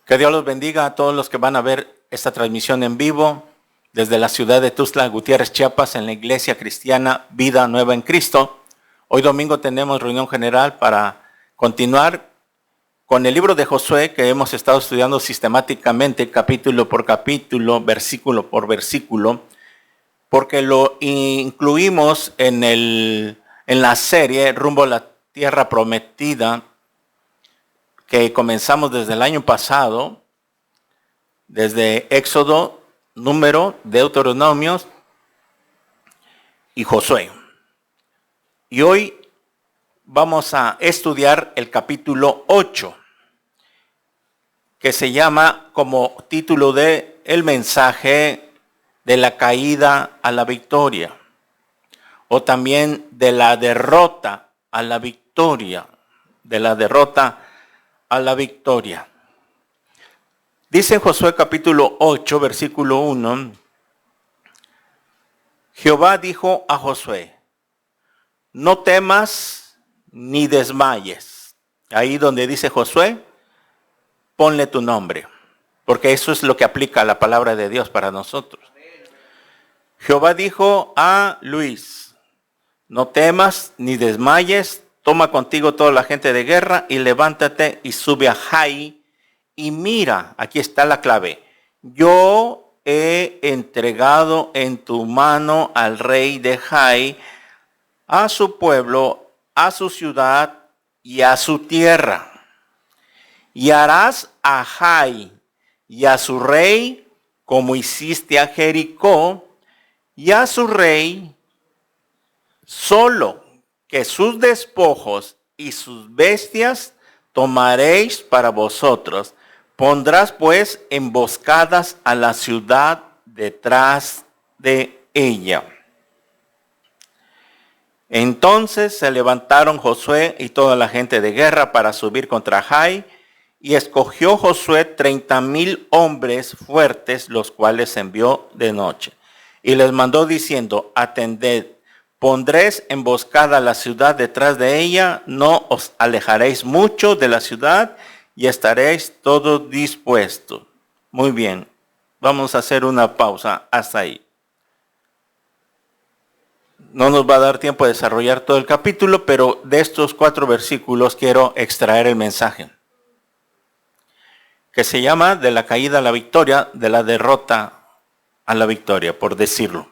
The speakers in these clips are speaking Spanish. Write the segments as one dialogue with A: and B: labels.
A: Que Dios los bendiga a todos los que van a ver esta transmisión en vivo desde la ciudad de Tuxtla Gutiérrez, Chiapas, en la Iglesia Cristiana Vida Nueva en Cristo. Hoy domingo tenemos reunión general para continuar con el libro de Josué que hemos estado estudiando sistemáticamente, capítulo por capítulo, versículo por versículo, porque lo incluimos en la serie Rumbo a la Tierra Prometida, que comenzamos desde el año pasado, desde Éxodo, Número, Deuteronomios y Josué. Y hoy vamos a estudiar el capítulo 8, que se llama como título de el mensaje de la caída a la victoria, o también de la derrota a la victoria, de la derrota a la victoria. Dice en Josué capítulo 8, versículo 1, Jehová dijo a Josué, no temas ni desmayes. Ahí donde dice Josué, ponle tu nombre, porque eso es lo que aplica la palabra de Dios para nosotros. Jehová dijo a Luis, no temas ni desmayes, toma contigo toda la gente de guerra y levántate y sube a Jai y mira, aquí está la clave, yo he entregado en tu mano al rey de Jai, a su pueblo, a su ciudad y a su tierra. Y harás a Jai y a su rey como hiciste a Jericó y a su rey, solo que sus despojos y sus bestias tomaréis para vosotros. Pondrás pues emboscadas a la ciudad detrás de ella. Entonces se levantaron Josué y toda la gente de guerra para subir contra Jai, y escogió Josué 30,000 hombres fuertes, los cuales envió de noche. Y les mandó diciendo, atended, pondréis emboscada a la ciudad detrás de ella, no os alejaréis mucho de la ciudad y estaréis todos dispuestos. Muy bien, vamos a hacer una pausa hasta ahí. No nos va a dar tiempo de desarrollar todo el capítulo, pero de estos 4 versículos quiero extraer el mensaje, que se llama de la caída a la victoria, de la derrota a la victoria, por decirlo.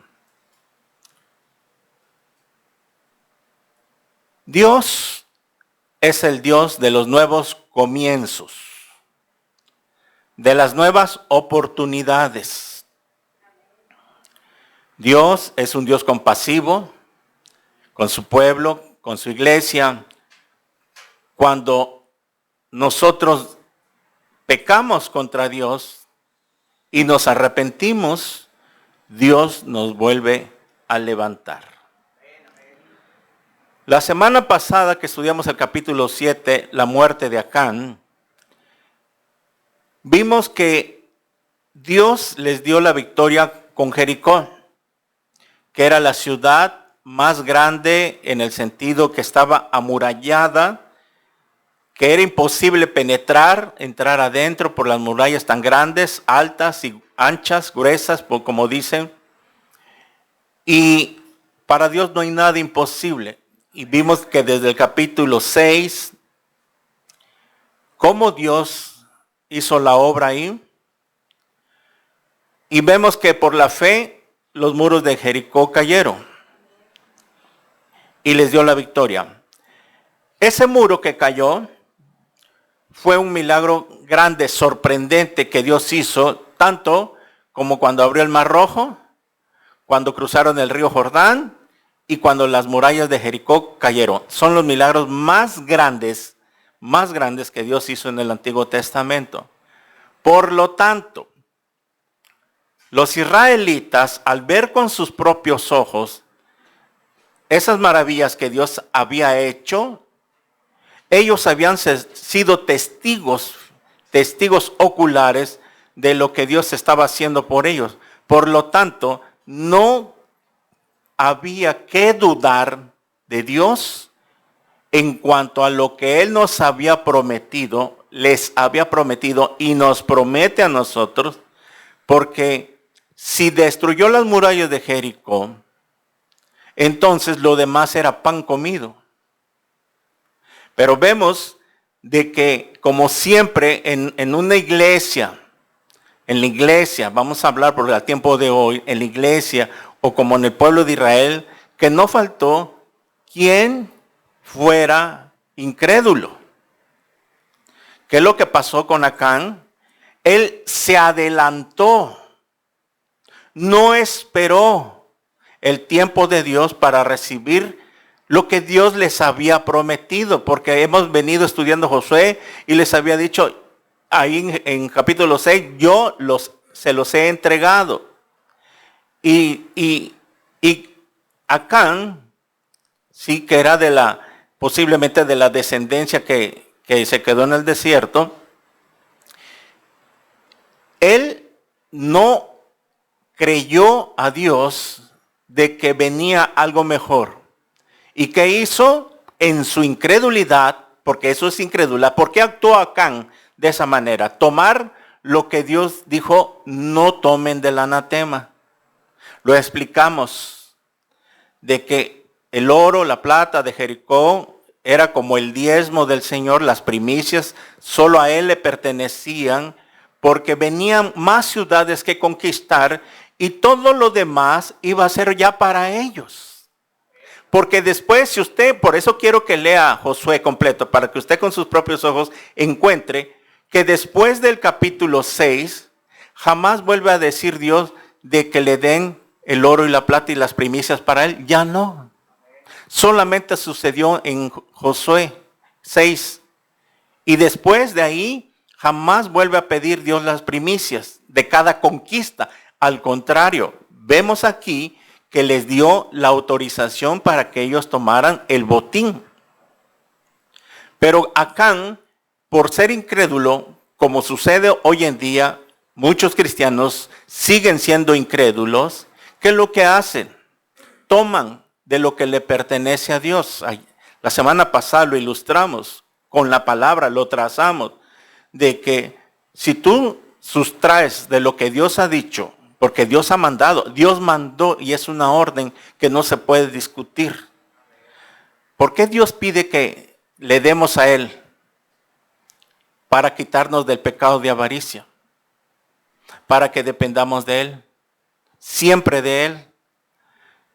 A: Dios es el Dios de los nuevos comienzos, de las nuevas oportunidades. Dios es un Dios compasivo con su pueblo, con su iglesia. Cuando nosotros pecamos contra Dios y nos arrepentimos, Dios nos vuelve a levantar. La semana pasada que estudiamos el capítulo 7, la muerte de Acán, vimos que Dios les dio la victoria con Jericó, que era la ciudad más grande en el sentido que estaba amurallada, que era imposible entrar adentro por las murallas tan grandes, altas y anchas, gruesas, como dicen. Y para Dios no hay nada imposible. Y vimos que desde el capítulo 6, cómo Dios hizo la obra ahí. Y vemos que por la fe los muros de Jericó cayeron y les dio la victoria. Ese muro que cayó fue un milagro grande, sorprendente que Dios hizo, tanto como cuando abrió el Mar Rojo, cuando cruzaron el río Jordán y cuando las murallas de Jericó cayeron. Son los milagros más grandes que Dios hizo en el Antiguo Testamento. Por lo tanto, los israelitas, al ver con sus propios ojos esas maravillas que Dios había hecho, ellos habían sido testigos oculares de lo que Dios estaba haciendo por ellos. Por lo tanto, no había que dudar de Dios en cuanto a lo que Él nos había prometido, les había prometido y nos promete a nosotros, porque si destruyó las murallas de Jericó, entonces lo demás era pan comido. Pero vemos de que, como siempre, en una iglesia, en la iglesia, vamos a hablar por el tiempo de hoy, en la iglesia o como en el pueblo de Israel, que no faltó quien fuera incrédulo. ¿Qué es lo que pasó con Acán? Él se adelantó, no esperó el tiempo de Dios para recibir lo que Dios les había prometido, porque hemos venido estudiando Josué y les había dicho ahí en capítulo 6, se los he entregado. Y Acán, sí, que era posiblemente de la descendencia que se quedó en el desierto, él no creyó a Dios de que venía algo mejor. ¿Y qué hizo? En su incredulidad, porque eso es incrédula, ¿por qué actuó Acán de esa manera? Tomar lo que Dios dijo, no tomen del anatema. Lo explicamos, de que el oro, la plata de Jericó era como el diezmo del Señor, las primicias, solo a Él le pertenecían, porque venían más ciudades que conquistar y todo lo demás iba a ser ya para ellos. Porque después, si usted, por eso quiero que lea Josué completo, para que usted con sus propios ojos encuentre que después del capítulo 6, jamás vuelve a decir Dios de que le den el oro y la plata y las primicias para él. Ya no. Solamente sucedió en Josué 6. Y después de ahí, jamás vuelve a pedir Dios las primicias de cada conquista. Al contrario, vemos aquí que les dio la autorización para que ellos tomaran el botín. Pero Acán, por ser incrédulo, como sucede hoy en día, muchos cristianos siguen siendo incrédulos. ¿Qué es lo que hacen? Toman de lo que le pertenece a Dios. La semana pasada lo ilustramos con la palabra, lo trazamos, de que si tú sustraes de lo que Dios ha dicho, porque Dios ha mandado, Dios mandó y es una orden que no se puede discutir. ¿Por qué Dios pide que le demos a Él? Para quitarnos del pecado de avaricia, para que dependamos de Él, siempre de Él.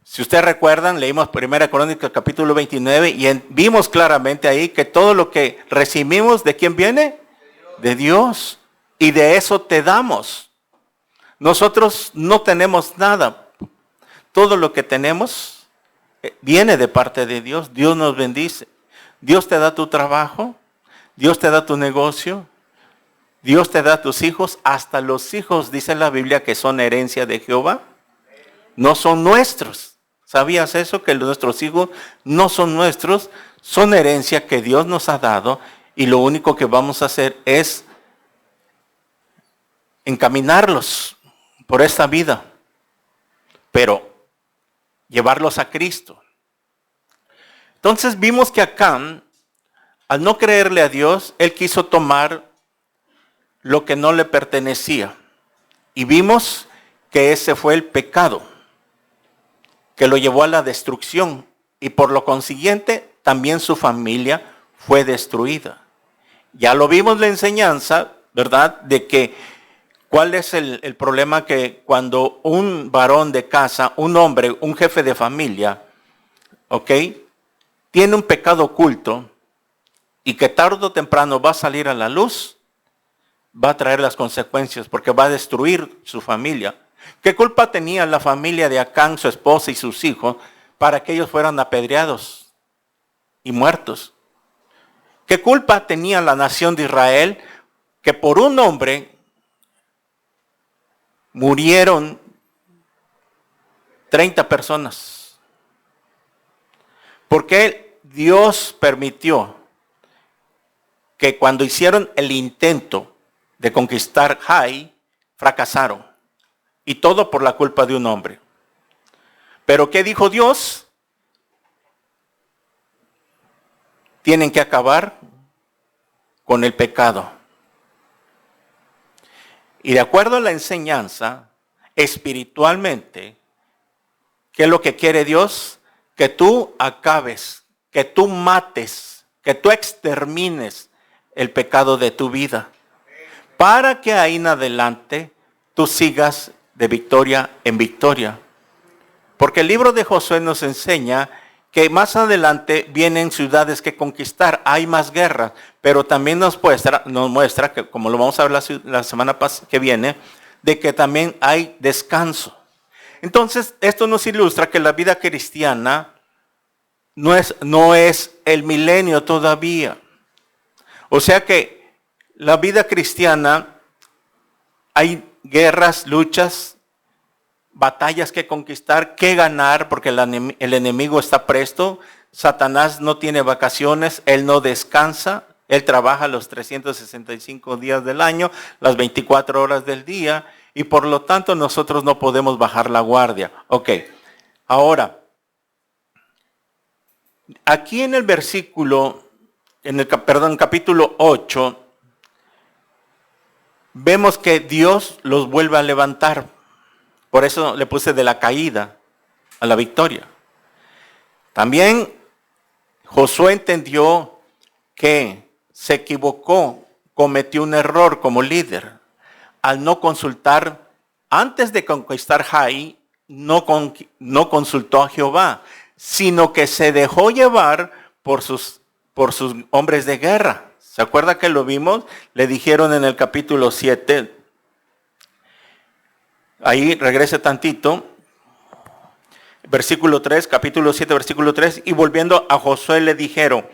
A: Si ustedes recuerdan, leímos 1 Crónicas capítulo 29 y vimos claramente ahí que todo lo que recibimos, ¿de quién viene? De Dios. Y de eso te damos. Nosotros no tenemos nada. Todo lo que tenemos viene de parte de Dios. Dios nos bendice. Dios te da tu trabajo. Dios te da tu negocio. Dios te da tus hijos. Hasta los hijos, dice la Biblia, que son herencia de Jehová. No son nuestros. ¿Sabías eso? Que nuestros hijos no son nuestros. Son herencia que Dios nos ha dado. Y lo único que vamos a hacer es encaminarlos por esta vida, pero llevarlos a Cristo. Entonces vimos que Acán, al no creerle a Dios, él quiso tomar lo que no le pertenecía. Y vimos que ese fue el pecado que lo llevó a la destrucción. Y por lo consiguiente, también su familia fue destruida. Ya lo vimos la enseñanza, ¿verdad? De que ¿cuál es el problema? Que cuando un varón de casa, un hombre, un jefe de familia, ¿ok?, tiene un pecado oculto y que tarde o temprano va a salir a la luz, va a traer las consecuencias porque va a destruir su familia. ¿Qué culpa tenía la familia de Acán, su esposa y sus hijos, para que ellos fueran apedreados y muertos? ¿Qué culpa tenía la nación de Israel que por un hombre murieron 30 personas? ¿Por qué Dios permitió que cuando hicieron el intento de conquistar Jai, fracasaron? Y todo por la culpa de un hombre. ¿Pero qué dijo Dios? Tienen que acabar con el pecado. Y de acuerdo a la enseñanza, espiritualmente, ¿qué es lo que quiere Dios? Que tú acabes, que tú mates, que tú extermines el pecado de tu vida, para que ahí en adelante tú sigas de victoria en victoria. Porque el libro de Josué nos enseña que más adelante vienen ciudades que conquistar, hay más guerras, pero también nos muestra que, como lo vamos a ver la semana que viene, de que también hay descanso. Entonces, esto nos ilustra que la vida cristiana no es el milenio todavía. O sea que la vida cristiana, hay guerras, luchas, batallas que conquistar, que ganar, porque el enemigo está presto. Satanás no tiene vacaciones, él no descansa, él trabaja los 365 días del año, las 24 horas del día, y por lo tanto nosotros no podemos bajar la guardia. Ok, ahora, aquí en el versículo, capítulo 8, vemos que Dios los vuelve a levantar. Por eso le puse de la caída a la victoria. También Josué entendió que se equivocó, cometió un error como líder al no consultar, antes de conquistar Jai, no consultó a Jehová, sino que se dejó llevar por sus hombres de guerra. ¿Se acuerda que lo vimos? Le dijeron en el capítulo 7, ahí regrese tantito, versículo 3, capítulo 7, versículo 3, y volviendo a Josué le dijeron,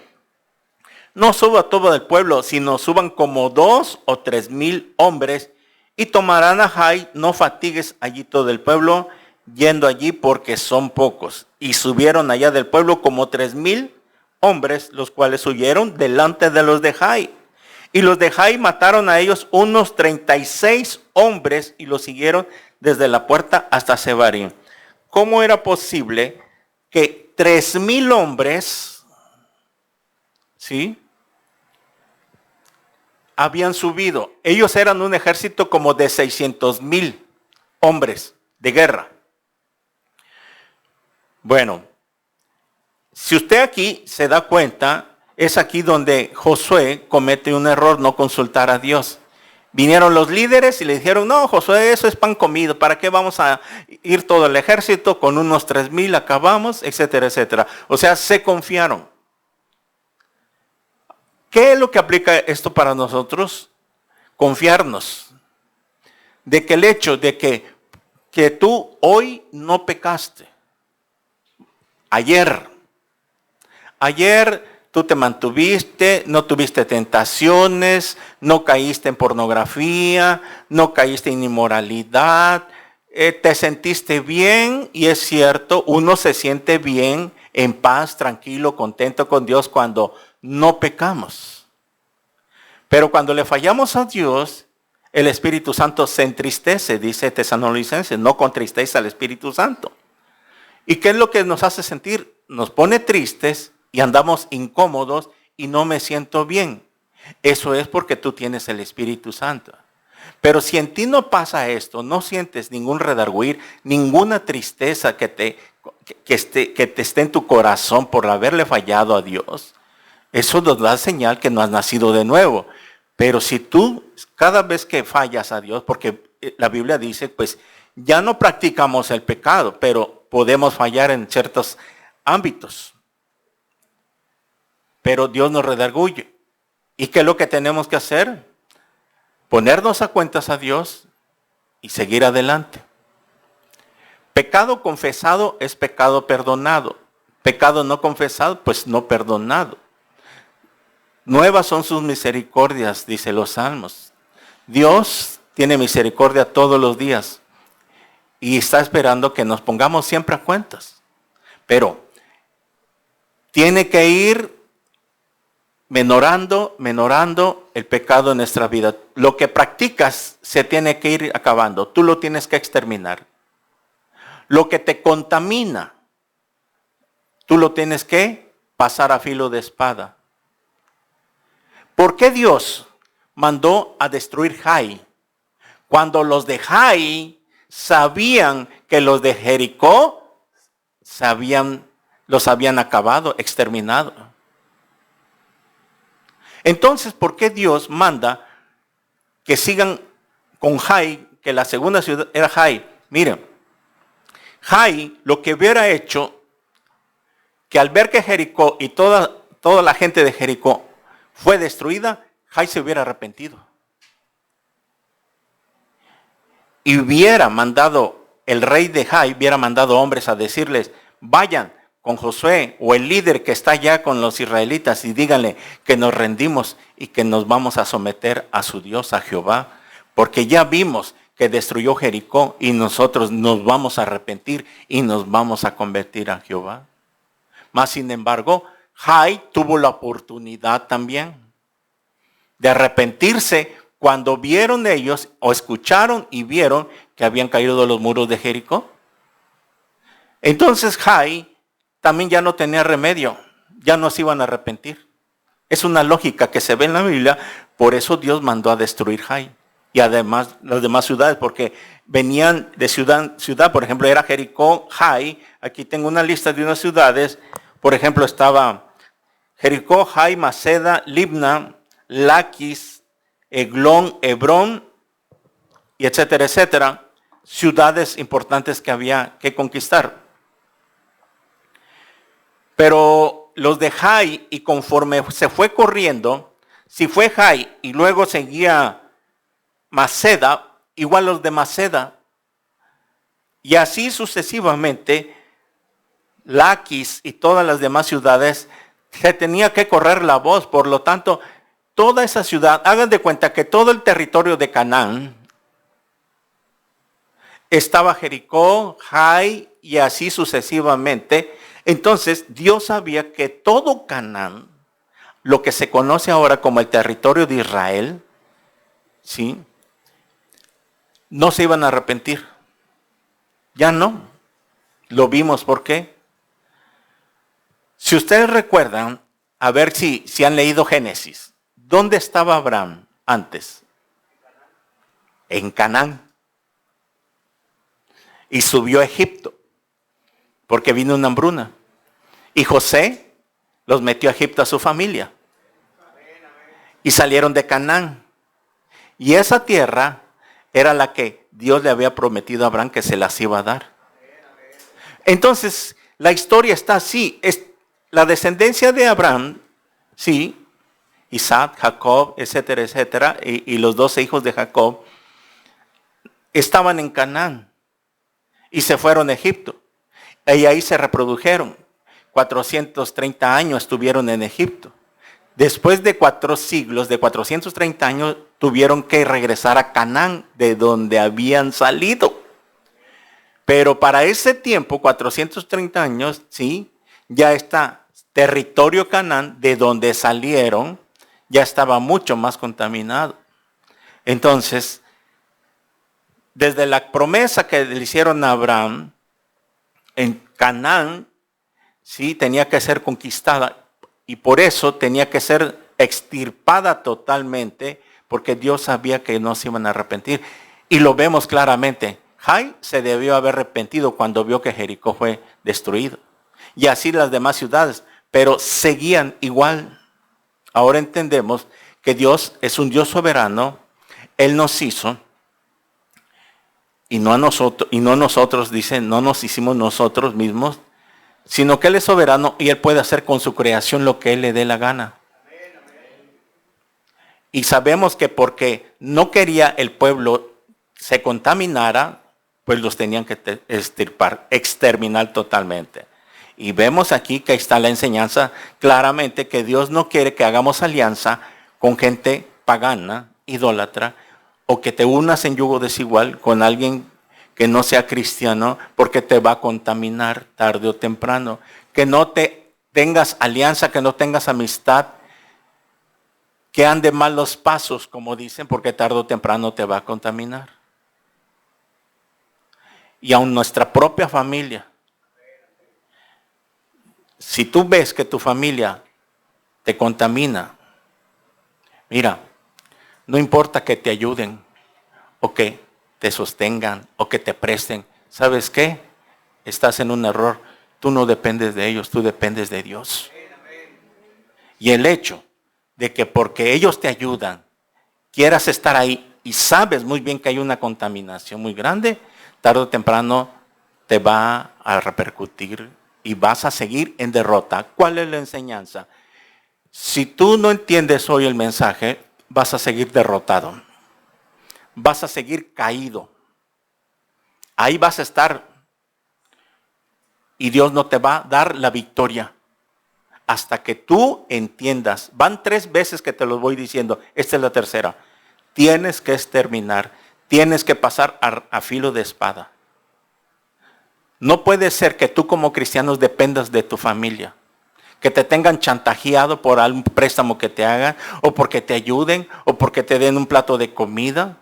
A: no suba todo el pueblo, sino suban como 2 o 3 mil hombres, y tomarán a Jai, no fatigues allí todo el pueblo, yendo allí porque son pocos. Y subieron allá del pueblo como 3 mil hombres, los cuales huyeron delante de los de Jai. Y los de Jai mataron a ellos unos 36 hombres y los siguieron desde la puerta hasta Sebarim. ¿Cómo era posible que 3 mil hombres, ¿sí?, habían subido? Ellos eran un ejército como de 600,000 hombres de guerra. Bueno, si usted aquí se da cuenta, es aquí donde Josué comete un error, no consultar a Dios. Vinieron los líderes y le dijeron, no, Josué, eso es pan comido, ¿para qué vamos a ir todo el ejército? Con unos 3 mil acabamos, etcétera, etcétera. O sea, se confiaron. ¿Qué es lo que aplica esto para nosotros? Confiarnos. De que el hecho de que tú hoy no pecaste. Ayer tú te mantuviste, no tuviste tentaciones, no caíste en pornografía, no caíste en inmoralidad, te sentiste bien, y es cierto, uno se siente bien, en paz, tranquilo, contento con Dios cuando no pecamos. Pero cuando le fallamos a Dios, el Espíritu Santo se entristece, dice Tesalonicenses, no contristéis al Espíritu Santo. ¿Y qué es lo que nos hace sentir? Nos pone tristes y andamos incómodos y no me siento bien. Eso es porque tú tienes el Espíritu Santo. Pero si en ti no pasa esto, no sientes ningún redarguir, ninguna tristeza que te esté en tu corazón por haberle fallado a Dios, eso nos da señal que no has nacido de nuevo. Pero si tú cada vez que fallas a Dios, porque la Biblia dice, pues ya no practicamos el pecado, pero podemos fallar en ciertos ámbitos. Pero Dios nos redarguye. ¿Y qué es lo que tenemos que hacer? Ponernos a cuentas a Dios y seguir adelante. Pecado confesado es pecado perdonado. Pecado no confesado, pues no perdonado. Nuevas son sus misericordias, dice los Salmos. Dios tiene misericordia todos los días y está esperando que nos pongamos siempre a cuentas. Pero tiene que ir menorando el pecado en nuestra vida. Lo que practicas se tiene que ir acabando. Tú lo tienes que exterminar. Lo que te contamina, tú lo tienes que pasar a filo de espada. ¿Por qué Dios mandó a destruir Jai? Cuando los de Jai sabían que los de Jericó los habían acabado, exterminado. Entonces, ¿por qué Dios manda que sigan con Jai, que la segunda ciudad era Jai? Miren, Jai lo que hubiera hecho, que al ver que Jericó y toda la gente de Jericó fue destruida, Jai se hubiera arrepentido. Y hubiera mandado, el rey de Jai hubiera mandado hombres a decirles, vayan con Josué o el líder que está allá con los israelitas y díganle que nos rendimos y que nos vamos a someter a su Dios, a Jehová, porque ya vimos que destruyó Jericó y nosotros nos vamos a arrepentir y nos vamos a convertir a Jehová. Mas sin embargo, Jai tuvo la oportunidad también de arrepentirse cuando vieron ellos o escucharon y vieron que habían caído de los muros de Jericó. Entonces Jai también ya no tenía remedio, ya no se iban a arrepentir. Es una lógica que se ve en la Biblia, por eso Dios mandó a destruir Jai. Y además las demás ciudades, porque venían de ciudad, por ejemplo, era Jericó, Jai. Aquí tengo una lista de unas ciudades, por ejemplo, estaba Jericó, Jai, Maceda, Libna, Laquis, Eglón, Hebrón, y etcétera, etcétera. Ciudades importantes que había que conquistar. Pero los de Jai, y conforme se fue corriendo, si fue Jai y luego seguía Maceda, igual los de Maceda, y así sucesivamente, Laquis y todas las demás ciudades, se tenía que correr la voz. Por lo tanto, toda esa ciudad, hagan de cuenta que todo el territorio de Canaán, estaba Jericó, Jai y así sucesivamente. Entonces, Dios sabía que todo Canaán, lo que se conoce ahora como el territorio de Israel, ¿sí?, no se iban a arrepentir. Ya no. Lo vimos, ¿por qué? Si ustedes recuerdan, a ver si han leído Génesis, ¿dónde estaba Abraham antes? En Canaán. Y subió a Egipto, porque vino una hambruna. Y José los metió a Egipto a su familia. Y salieron de Canaán. Y esa tierra era la que Dios le había prometido a Abraham que se las iba a dar. Entonces, la historia está así. Es la descendencia de Abraham, sí, Isaac, Jacob, etcétera, etcétera, y los 12 hijos de Jacob, estaban en Canaán y se fueron a Egipto. Y ahí se reprodujeron. 430 años estuvieron en Egipto. Después de 4 siglos, de 430 años, tuvieron que regresar a Canaán, de donde habían salido. Pero para ese tiempo, 430 años, sí, ya está territorio Canaán, de donde salieron, ya estaba mucho más contaminado. Entonces, desde la promesa que le hicieron a Abraham, en Canaán, sí, tenía que ser conquistada. Y por eso tenía que ser extirpada totalmente, porque Dios sabía que no se iban a arrepentir. Y lo vemos claramente. Jai se debió haber arrepentido cuando vio que Jericó fue destruido. Y así las demás ciudades, pero seguían igual. Ahora entendemos que Dios es un Dios soberano. Él nos hizo y no nosotros, dice, no nos hicimos nosotros mismos, sino que Él es soberano y Él puede hacer con su creación lo que Él le dé la gana. Y sabemos que porque no quería el pueblo se contaminara, pues los tenían que exterminar totalmente. Y vemos aquí que está la enseñanza claramente que Dios no quiere que hagamos alianza con gente pagana, idólatra, o que te unas en yugo desigual con alguien que no sea cristiano, porque te va a contaminar tarde o temprano. Que no te tengas alianza, que no tengas amistad, que ande mal los pasos, como dicen, porque tarde o temprano te va a contaminar. Y aun nuestra propia familia. Si tú ves que tu familia te contamina, Mira, no importa que te ayuden o que te sostengan o que te presten. ¿Sabes qué? Estás en un error. Tú no dependes de ellos, tú dependes de Dios. Y el hecho de que porque ellos te ayudan, quieras estar ahí y sabes muy bien que hay una contaminación muy grande, tarde o temprano te va a repercutir y vas a seguir en derrota. ¿Cuál es la enseñanza? Si tú no entiendes hoy el mensaje, vas a seguir derrotado. Vas a seguir caído. Ahí vas a estar y Dios no te va a dar la victoria hasta que tú entiendas. Van 3 veces que te lo voy diciendo. Esta es la tercera. Tienes que exterminar. Tienes que pasar a filo de espada. No puede ser que tú como cristiano dependas de tu familia. Que te tengan chantajeado por algún préstamo que te hagan, o porque te ayuden, o porque te den un plato de comida.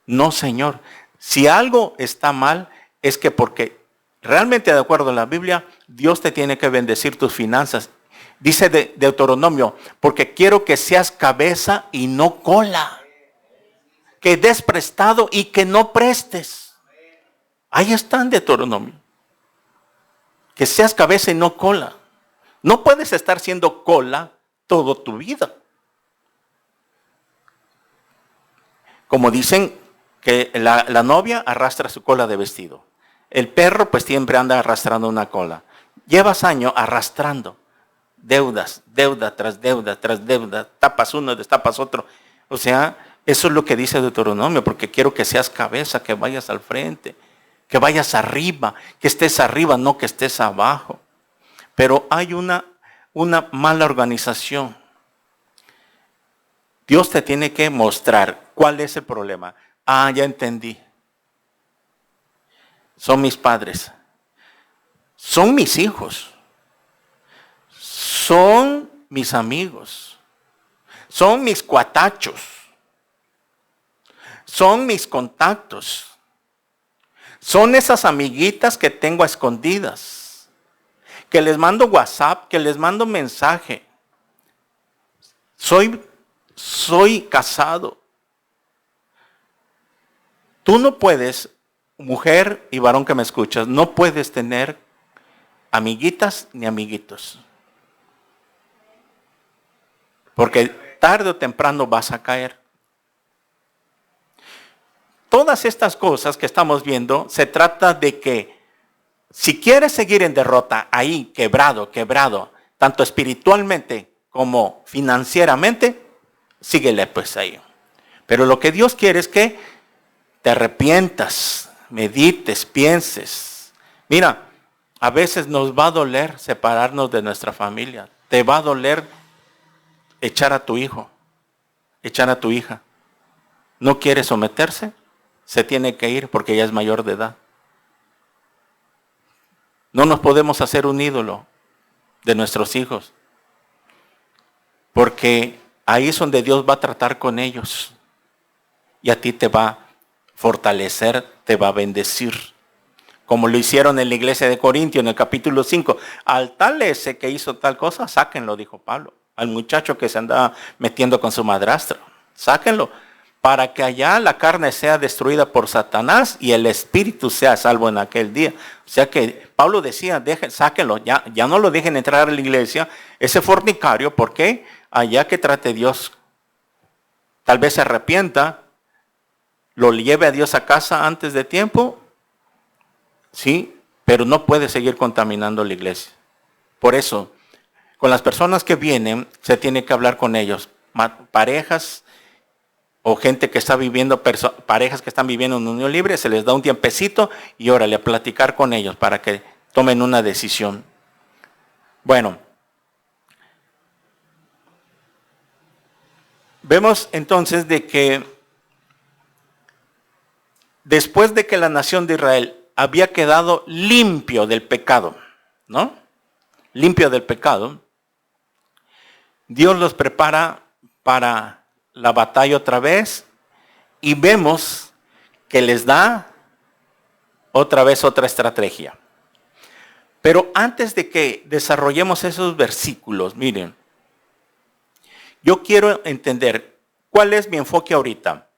A: No, Señor. Si algo está mal, es que porque realmente de acuerdo a la Biblia, Dios te tiene que bendecir tus finanzas. Dice Deuteronomio, porque quiero que seas cabeza y no cola. Que des prestado y que no prestes. Ahí está en Deuteronomio. Que seas cabeza y no cola. No puedes estar siendo cola toda tu vida. Como dicen que la novia arrastra su cola de vestido. El perro pues siempre anda arrastrando una cola. Llevas años arrastrando deudas, deuda tras deuda, tras deuda. Tapas uno, destapas otro. O sea, eso es lo que dice Deuteronomio, porque quiero que seas cabeza, que vayas al frente, que vayas arriba, que estés arriba, no que estés abajo. Pero hay una mala organización. Dios te tiene que mostrar cuál es el problema. Ah, ya entendí. Son mis padres. Son mis hijos. Son mis amigos. Son mis cuatachos. Son mis contactos. Son esas amiguitas que tengo a escondidas. Que les mando WhatsApp, que les mando mensaje. Soy casado. Tú no puedes, mujer y varón que me escuchas, no puedes tener amiguitas ni amiguitos. Porque tarde o temprano vas a caer. Todas estas cosas que estamos viendo, se trata de que si quieres seguir en derrota, ahí quebrado, tanto espiritualmente como financieramente, síguele pues ahí. Pero lo que Dios quiere es que te arrepientas, medites, pienses. Mira, a veces nos va a doler separarnos de nuestra familia. Te va a doler echar a tu hijo, echar a tu hija. ¿No quiere someterse? Se tiene que ir porque ya es mayor de edad. No nos podemos hacer un ídolo de nuestros hijos, porque ahí es donde Dios va a tratar con ellos y a ti te va a fortalecer, te va a bendecir. Como lo hicieron en la iglesia de Corintio en el capítulo 5. Al tal ese que hizo tal cosa, sáquenlo, dijo Pablo. Al muchacho que se andaba metiendo con su madrastra, sáquenlo, para que allá la carne sea destruida por Satanás y el espíritu sea salvo en aquel día. O sea que Pablo decía, sáquenlo, ya no lo dejen entrar a la iglesia, ese fornicario, porque allá que trate Dios, tal vez se arrepienta, lo lleve a Dios a casa antes de tiempo, sí, pero no puede seguir contaminando la iglesia. Por eso, con las personas que vienen, se tiene que hablar con ellos, parejas o gente que está viviendo, parejas que están viviendo en unión libre, se les da un tiempecito y órale, a platicar con ellos para que tomen una decisión. Bueno, vemos entonces de que después de que la nación de Israel había quedado limpio del pecado, ¿no? Limpio del pecado, Dios los prepara para la batalla otra vez y vemos que les da otra vez otra estrategia. Pero antes de que desarrollemos esos versículos, miren, Yo quiero entender cuál es mi enfoque ahorita.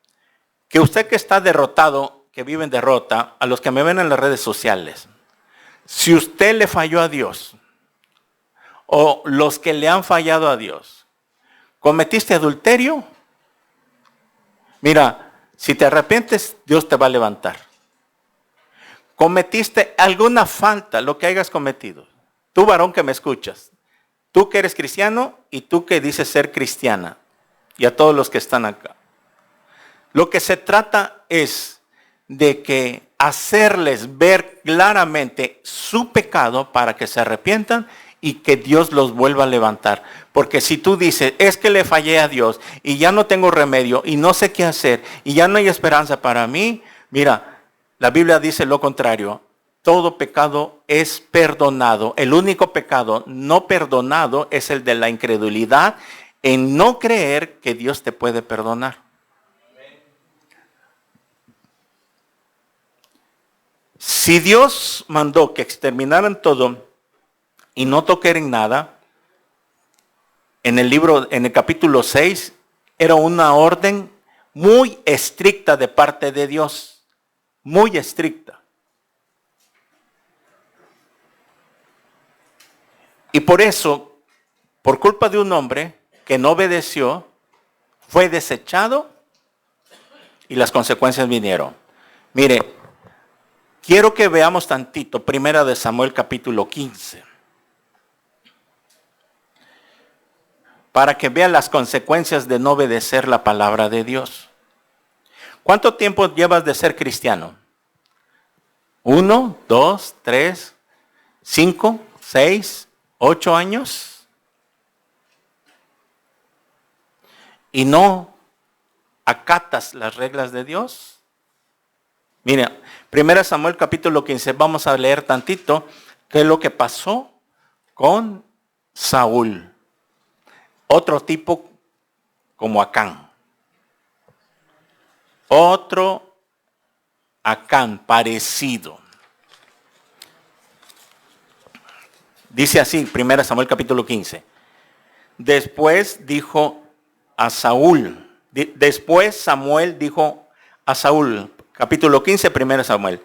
A: Que usted que está derrotado, que vive en derrota, a los que me ven en las redes sociales, si usted le falló a Dios, o los que le han fallado a Dios, ¿cometiste adulterio? Mira, si te arrepientes, Dios te va a levantar. ¿Cometiste alguna falta, lo que hayas cometido? Tú, varón que me escuchas, tú que eres cristiano y tú que dices ser cristiana, y a todos los que están acá. Lo que se trata es de que hacerles ver claramente su pecado para que se arrepientan y que Dios los vuelva a levantar. Porque si tú dices, es que le fallé a Dios y ya no tengo remedio y no sé qué hacer y ya no hay esperanza para mí, mira, la Biblia dice lo contrario. Todo pecado es perdonado. El único pecado no perdonado es el de la incredulidad en no creer que Dios te puede perdonar. Si Dios mandó que exterminaran todo y no toquen nada, en el capítulo 6, era una orden muy estricta de parte de Dios, muy estricta. Y por eso, por culpa de un hombre que no obedeció, fue desechado y las consecuencias vinieron. Mire, quiero que veamos tantito, primera de Samuel capítulo 15. Para que vean las consecuencias de no obedecer la palabra de Dios. ¿Cuánto tiempo llevas de ser cristiano? 1, 2, 3, 5, 6, 8 años. ¿Y no acatas las reglas de Dios? Mira, 1 Samuel capítulo 15, vamos a leer tantito qué es lo que pasó con Saúl. Otro tipo como Acán. Otro Acán parecido. Dice así, 1 Samuel capítulo 15. Después dijo a Saúl. Después Samuel dijo a Saúl, capítulo 15, 1 Samuel.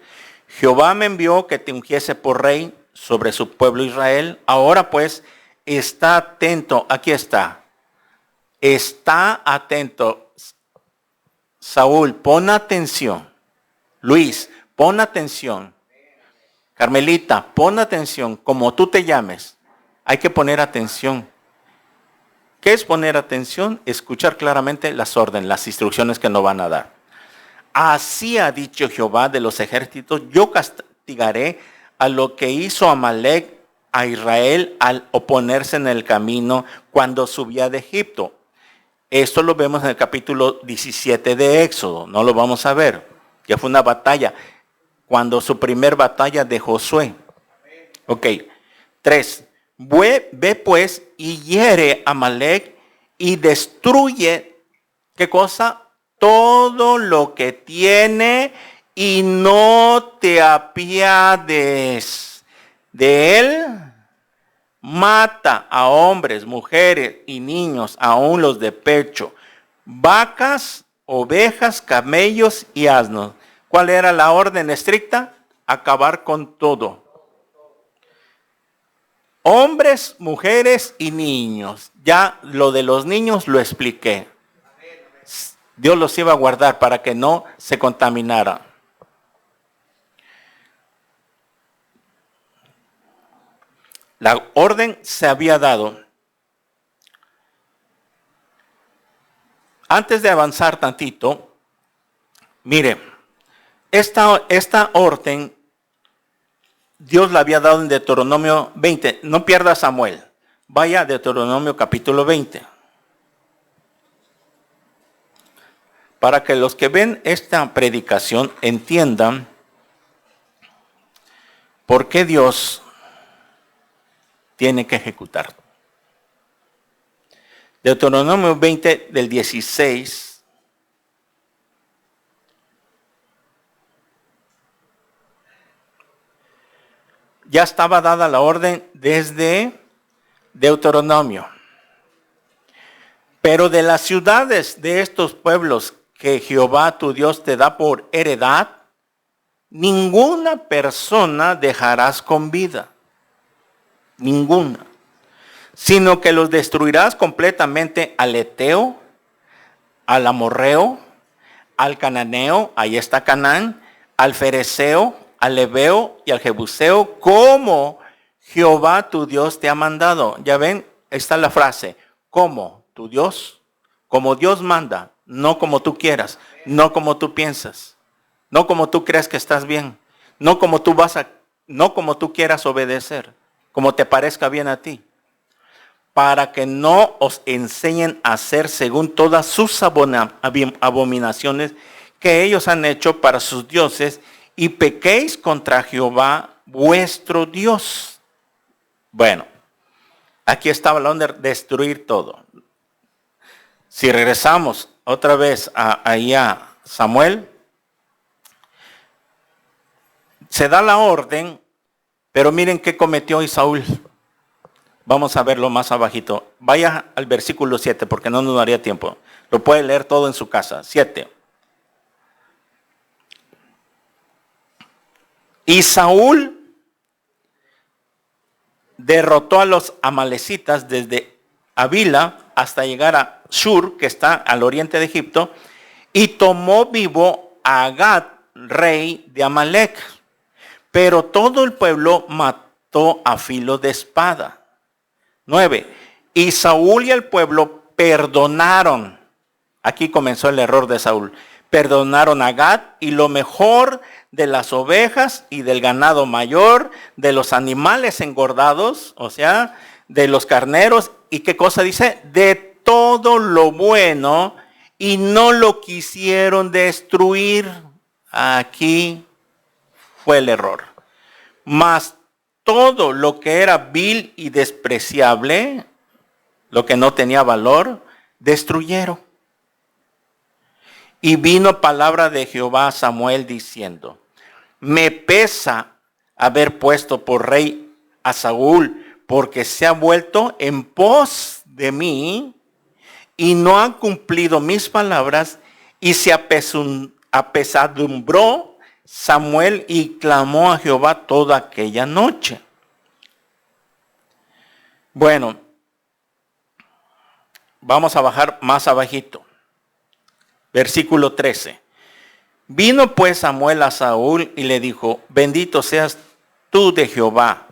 A: Jehová me envió que te ungiese por rey sobre su pueblo Israel. Ahora pues, está atento, aquí está. Está atento. Saúl, pon atención. Luis, pon atención. Carmelita, pon atención. Como tú te llames, hay que poner atención. ¿Qué es poner atención? Escuchar claramente las órdenes, las instrucciones que nos van a dar. Así ha dicho Jehová de los ejércitos, yo castigaré a lo que hizo Amalek a Israel al oponerse en el camino cuando subía de Egipto. Esto lo vemos en el capítulo 17 de Éxodo, no lo vamos a ver. Ya fue una batalla, cuando su primer batalla de Josué. Ok, 3. Ve pues y hiere a Amalek y destruye, ¿qué cosa? Todo lo que tiene y no te apiades de él. Mata a hombres, mujeres y niños, aun los de pecho, vacas, ovejas, camellos y asnos. ¿Cuál era la orden estricta? Acabar con todo. Hombres, mujeres y niños. Ya lo de los niños lo expliqué. Dios los iba a guardar para que no se contaminara. La orden se había dado. Antes de avanzar tantito, mire, esta orden Dios la había dado en Deuteronomio 20. No pierda Samuel. Vaya a Deuteronomio capítulo 20. Para que los que ven esta predicación entiendan por qué Dios tiene que ejecutar. Deuteronomio 20 del 16. Ya estaba dada la orden desde Deuteronomio. Pero de las ciudades de estos pueblos que Jehová tu Dios te da por heredad, ninguna persona dejarás con vida. Ninguna. Sino que los destruirás completamente al Eteo, al Amorreo, al Cananeo, ahí está Canaán, al Fereceo, al Ebeo y al Jebuseo, como Jehová tu Dios te ha mandado. Ya ven, está la frase, como tu Dios, como Dios manda, no como tú quieras, no como tú piensas, no como tú crees que estás bien, no como tú quieras obedecer, como te parezca bien a ti, para que no os enseñen a hacer según todas sus abominaciones que ellos han hecho para sus dioses, y pequéis contra Jehová vuestro Dios. Bueno, aquí está hablando de destruir todo. Si regresamos otra vez ahí a Samuel, se da la orden, pero miren qué cometió Saúl. Vamos a verlo más abajito. Vaya al versículo 7 porque no nos daría tiempo. Lo puede leer todo en su casa. 7. Y Saúl derrotó a los amalecitas desde Avila hasta llegar a Shur, que está al oriente de Egipto, y tomó vivo a Agag, rey de Amalec. Pero todo el pueblo mató a filo de espada. 9. Y Saúl y el pueblo perdonaron. Aquí comenzó el error de Saúl. Perdonaron a Agag y lo mejor de las ovejas y del ganado mayor, de los animales engordados, o sea, de los carneros. ¿Y qué cosa dice? De todo lo bueno, y no lo quisieron destruir. Aquí fue el error. Mas todo lo que era vil y despreciable, lo que no tenía valor, destruyeron. Y vino palabra de Jehová a Samuel diciendo: me pesa haber puesto por rey a Saúl, porque se ha vuelto en pos de mí y no ha cumplido mis palabras. Y se apesadumbró Samuel y clamó a Jehová toda aquella noche. Bueno, vamos a bajar más abajito. Versículo 13. Vino pues Samuel a Saúl y le dijo: bendito seas tú de Jehová.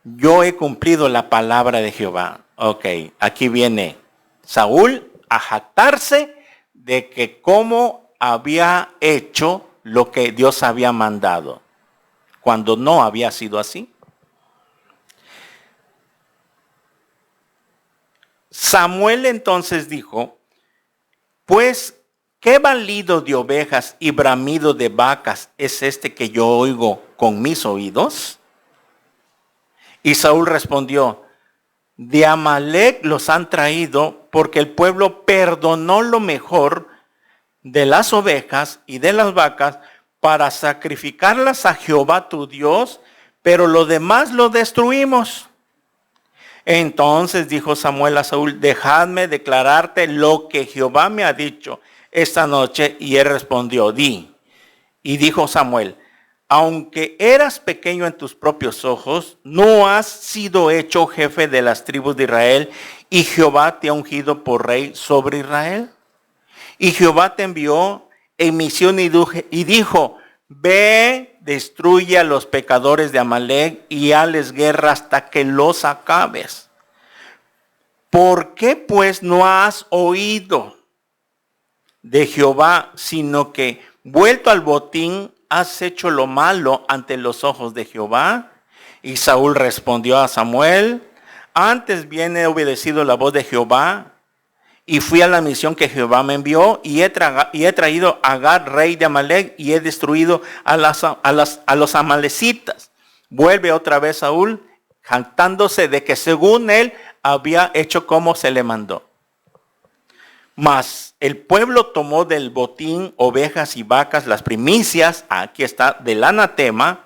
A: Yo he cumplido la palabra de Jehová. Ok, aquí viene Saúl a jactarse de que cómo había hecho lo que Dios había mandado, cuando no había sido así. Samuel entonces dijo: pues, ¿qué balido de ovejas y bramido de vacas es este que yo oigo con mis oídos? Y Saúl respondió: de Amalec los han traído, porque el pueblo perdonó lo mejor de las ovejas y de las vacas para sacrificarlas a Jehová tu Dios, pero lo demás lo destruimos. Entonces dijo Samuel a Saúl: dejadme declararte lo que Jehová me ha dicho esta noche. Y él respondió: di. Y dijo Samuel: aunque eras pequeño en tus propios ojos, no has sido hecho jefe de las tribus de Israel, y Jehová te ha ungido por rey sobre Israel. Y Jehová te envió en misión y dijo: ve, destruye a los pecadores de Amalec y hales guerra hasta que los acabes. ¿Por qué pues no has oído de Jehová, sino que vuelto al botín has hecho lo malo ante los ojos de Jehová? Y Saúl respondió a Samuel: antes bien he obedecido la voz de Jehová y fui a la misión que Jehová me envió, y he traído a Agag, rey de Amalec, y he destruido a los amalecitas. Vuelve otra vez Saúl, jactándose de que según él había hecho como se le mandó. Mas el pueblo tomó del botín ovejas y vacas, las primicias, aquí está, del anatema,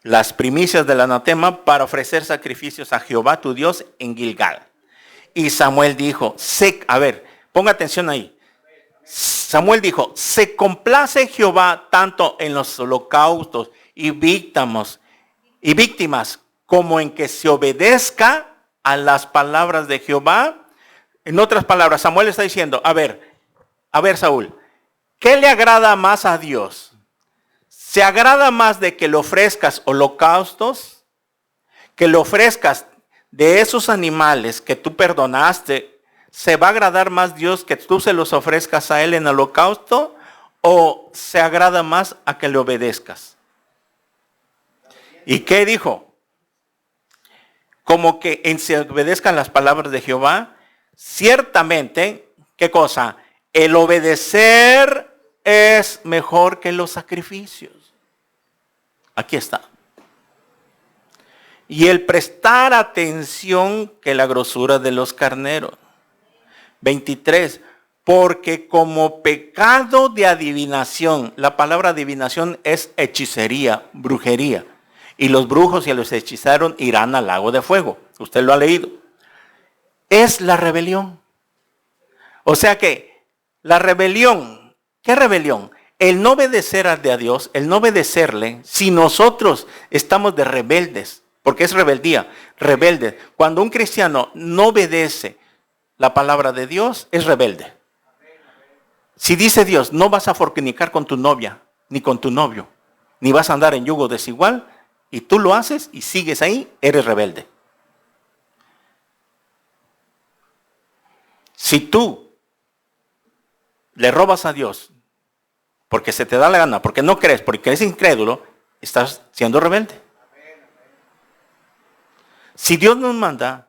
A: las primicias del anatema, para ofrecer sacrificios a Jehová tu Dios en Gilgal. Y Samuel dijo, ponga atención ahí. Samuel dijo, se complace Jehová tanto en los holocaustos y víctimas como en que se obedezca a las palabras de Jehová. En otras palabras, Samuel está diciendo, a ver Saúl, ¿qué le agrada más a Dios? ¿Se agrada más de que le ofrezcas holocaustos? Que le ofrezcas de esos animales que tú perdonaste. ¿Se va a agradar más Dios que tú se los ofrezcas a Él en holocausto? ¿O se agrada más a que le obedezcas? ¿Y qué dijo? Como que se obedezcan las palabras de Jehová. Ciertamente, ¿qué cosa? El obedecer es mejor que los sacrificios. Aquí está. Y el prestar atención que la grosura de los carneros. 23. Porque como pecado de adivinación, la palabra adivinación es hechicería, brujería. Y los brujos y los hechizaron irán al lago de fuego. Usted lo ha leído. Es la rebelión. O sea que la rebelión, ¿qué rebelión? El no obedecer a Dios, el no obedecerle, si nosotros estamos de rebeldes, porque es rebeldía, rebelde. Cuando un cristiano no obedece la palabra de Dios, es rebelde. Si dice Dios, no vas a fornicar con tu novia, ni con tu novio, ni vas a andar en yugo desigual, y tú lo haces y sigues ahí, eres rebelde. Si tú le robas a Dios, porque se te da la gana, porque no crees, porque eres incrédulo, estás siendo rebelde. Si Dios nos manda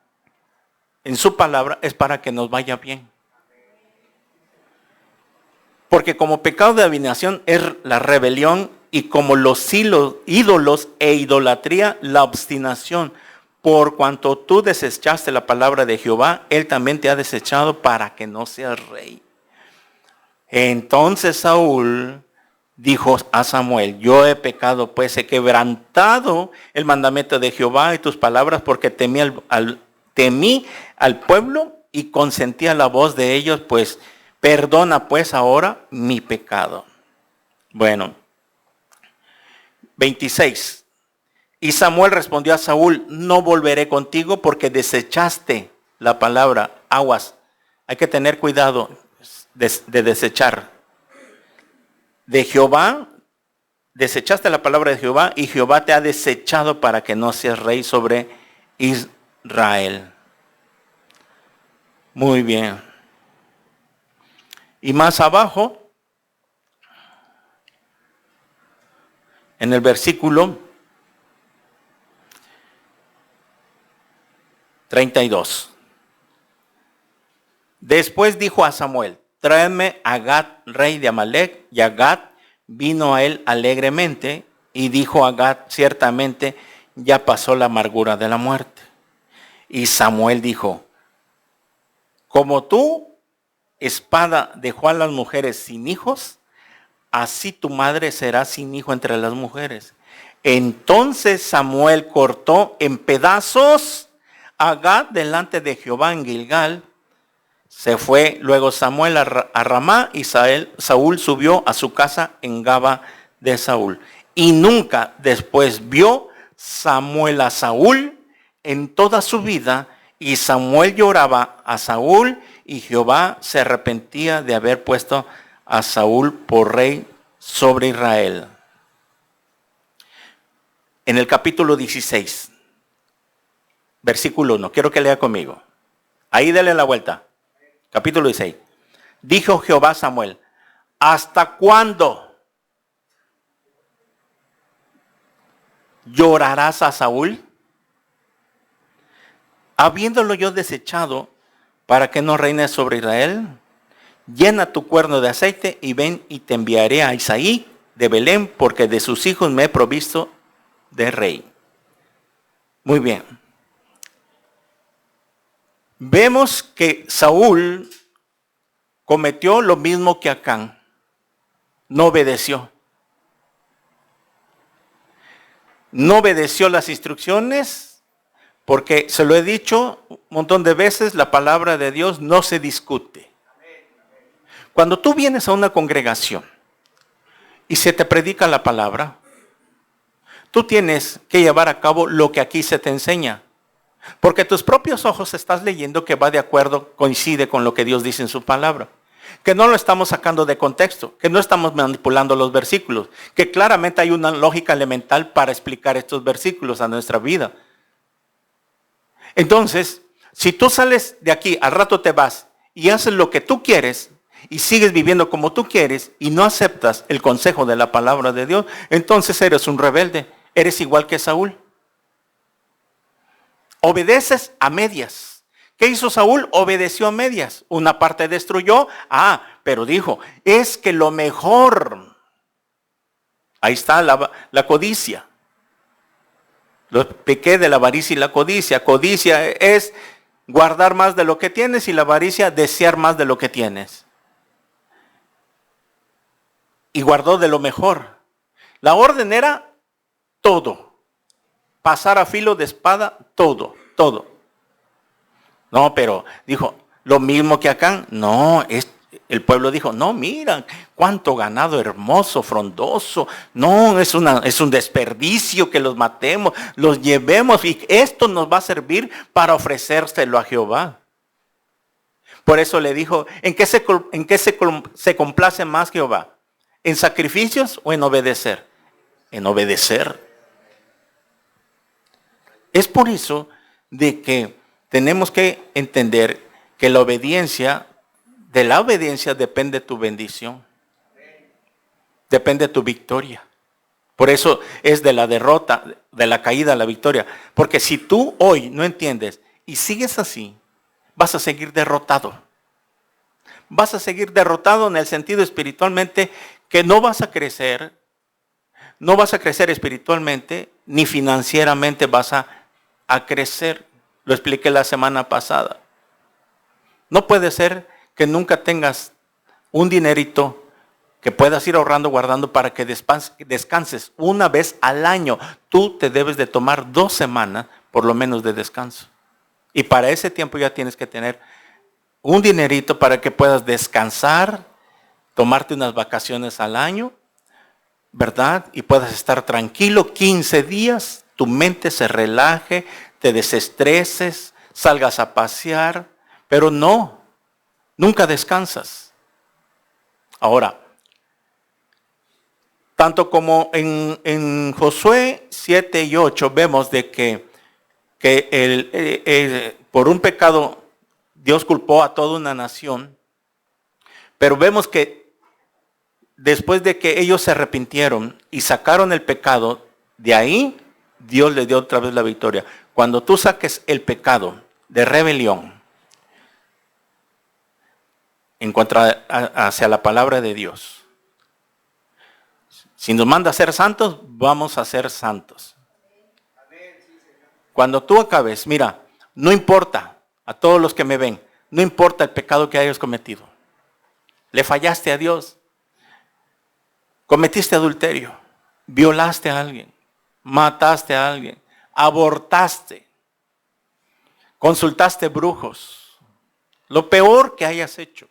A: en su palabra, es para que nos vaya bien. Porque como pecado de adivinación es la rebelión, y como los ídolos e idolatría, la obstinación. Por cuanto tú desechaste la palabra de Jehová, Él también te ha desechado para que no seas rey. Entonces Saúl dijo a Samuel, yo he pecado, pues he quebrantado el mandamiento de Jehová y tus palabras, porque temí al pueblo y consentí a la voz de ellos, pues perdona pues ahora mi pecado. Bueno, 26. Y Samuel respondió a Saúl, no volveré contigo porque desechaste la palabra. Aguas, hay que tener cuidado de desechar. De Jehová, desechaste la palabra de Jehová y Jehová te ha desechado para que no seas rey sobre Israel. Muy bien. Y más abajo, en el versículo 32. Después dijo a Samuel, tráeme a Gad, rey de Amalec, y a Gad vino a él alegremente, y dijo a Gad, ciertamente ya pasó la amargura de la muerte. Y Samuel dijo, como tú, espada dejó a las mujeres sin hijos, así tu madre será sin hijo entre las mujeres. Entonces Samuel cortó en pedazos a Gad delante de Jehová en Gilgal. Se fue luego Samuel a Ramá y Saúl subió a su casa en Gaba de Saúl. Y nunca después vio Samuel a Saúl en toda su vida. Y Samuel lloraba a Saúl y Jehová se arrepentía de haber puesto a Saúl por rey sobre Israel. En el capítulo 16, versículo 1, quiero que lea conmigo. Ahí dele la vuelta. Capítulo 16. Dijo Jehová a Samuel, ¿hasta cuándo llorarás a Saúl? Habiéndolo yo desechado para que no reine sobre Israel, llena tu cuerno de aceite y ven y te enviaré a Isaí de Belén, porque de sus hijos me he provisto de rey. Muy bien. Vemos que Saúl cometió lo mismo que Acán. No obedeció. No obedeció las instrucciones, Porque se lo he dicho un montón de veces, la palabra de Dios no se discute. Cuando tú vienes a una congregación y se te predica la palabra, tú tienes que llevar a cabo lo que aquí se te enseña. Porque tus propios ojos estás leyendo que va de acuerdo, coincide con lo que Dios dice en su palabra. Que no lo estamos sacando de contexto, que no estamos manipulando los versículos, que claramente hay una lógica elemental para explicar estos versículos a nuestra vida. Entonces, si tú sales de aquí, al rato te vas y haces lo que tú quieres y sigues viviendo como tú quieres y no aceptas el consejo de la palabra de Dios, entonces eres un rebelde, eres igual que Saúl. Obedeces a medias. ¿Qué hizo Saúl? Obedeció a medias. Una parte destruyó, pero dijo, es que lo mejor. Ahí está la codicia. Lo pequé de la avaricia y la codicia. Codicia es guardar más de lo que tienes y la avaricia desear más de lo que tienes. Y guardó de lo mejor. La orden era todo. Pasar a filo de espada, todo. No, pero dijo, lo mismo que acá. No, el pueblo dijo, no, mira, cuánto ganado hermoso, frondoso. No, es un desperdicio que los matemos, los llevemos y esto nos va a servir para ofrecérselo a Jehová. Por eso le dijo, ¿en qué se complace más Jehová? ¿En sacrificios o en obedecer? En obedecer. Es por eso de que tenemos que entender que de la obediencia depende tu bendición. Depende tu victoria. Por eso es de la derrota, de la caída a la victoria. Porque si tú hoy no entiendes y sigues así, vas a seguir derrotado. Vas a seguir derrotado en el sentido espiritualmente que no vas a crecer espiritualmente, ni financieramente vas a crecer. Lo expliqué la semana pasada. No puede ser que nunca tengas un dinerito que puedas ir ahorrando, guardando para que descanses una vez al año. Tú te debes de tomar 2 semanas por lo menos de descanso. Y para ese tiempo ya tienes que tener un dinerito para que puedas descansar, tomarte unas vacaciones al año, ¿verdad? Y puedas estar tranquilo 15 días, tu mente se relaje, te desestreses, salgas a pasear, pero no, nunca descansas. Ahora, tanto como en Josué 7 y 8 vemos de que por un pecado Dios culpó a toda una nación, pero vemos que después de que ellos se arrepintieron y sacaron el pecado, de ahí Dios les dio otra vez la victoria. Cuando tú saques el pecado de rebelión hacia la palabra de Dios, si nos manda a ser santos, vamos a ser santos. Cuando tú acabes, mira, no importa a todos los que me ven, no importa el pecado que hayas cometido. Le fallaste a Dios, cometiste adulterio, violaste a alguien, mataste a alguien, abortaste, consultaste brujos, lo peor que hayas hecho.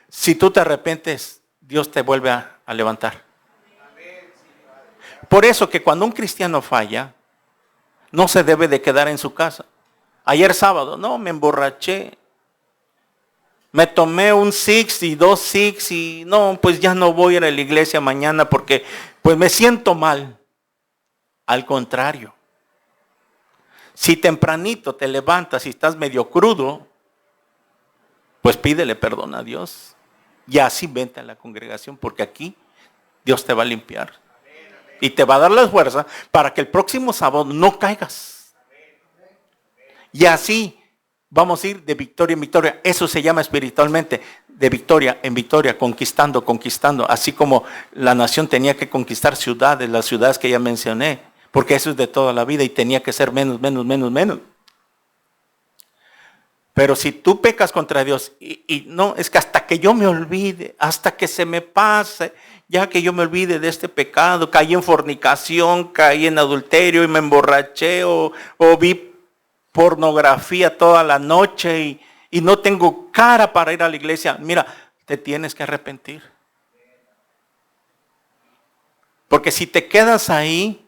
A: Si tú te arrepientes, Dios te vuelve a levantar. Por eso que cuando un cristiano falla, no se debe de quedar en su casa. Ayer sábado, no, me emborraché. Me tomé un 6 y 2 6 y no, pues ya no voy a ir a la iglesia mañana porque pues me siento mal. Al contrario. Si tempranito te levantas y estás medio crudo, pues pídele perdón a Dios. Y así vente a la congregación porque aquí Dios te va a limpiar. Y te va a dar la fuerza para que el próximo sábado no caigas. Y así vamos a ir de victoria en victoria. Eso se llama espiritualmente de victoria en victoria, conquistando. Así como la nación tenía que conquistar ciudades, las ciudades que ya mencioné. Porque eso es de toda la vida y tenía que ser menos. Pero si tú pecas contra Dios y no, es que hasta que yo me olvide, hasta que se me pase, ya que yo me olvide de este pecado, caí en fornicación, caí en adulterio y me emborraché o vi pornografía toda la noche y no tengo cara para ir a la iglesia. Mira, te tienes que arrepentir. Porque si te quedas ahí,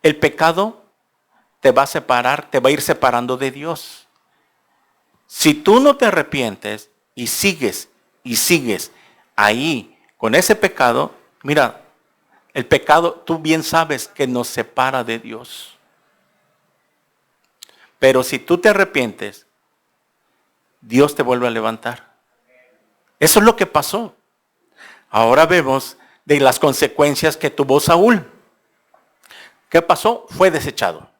A: el pecado te va a separar, te va a ir separando de Dios. Si tú no te arrepientes y sigues ahí con ese pecado, mira, el pecado tú bien sabes que nos separa de Dios. Pero si tú te arrepientes, Dios te vuelve a levantar. Eso es lo que pasó. Ahora vemos de las consecuencias que tuvo Saúl. ¿Qué pasó? Fue desechado.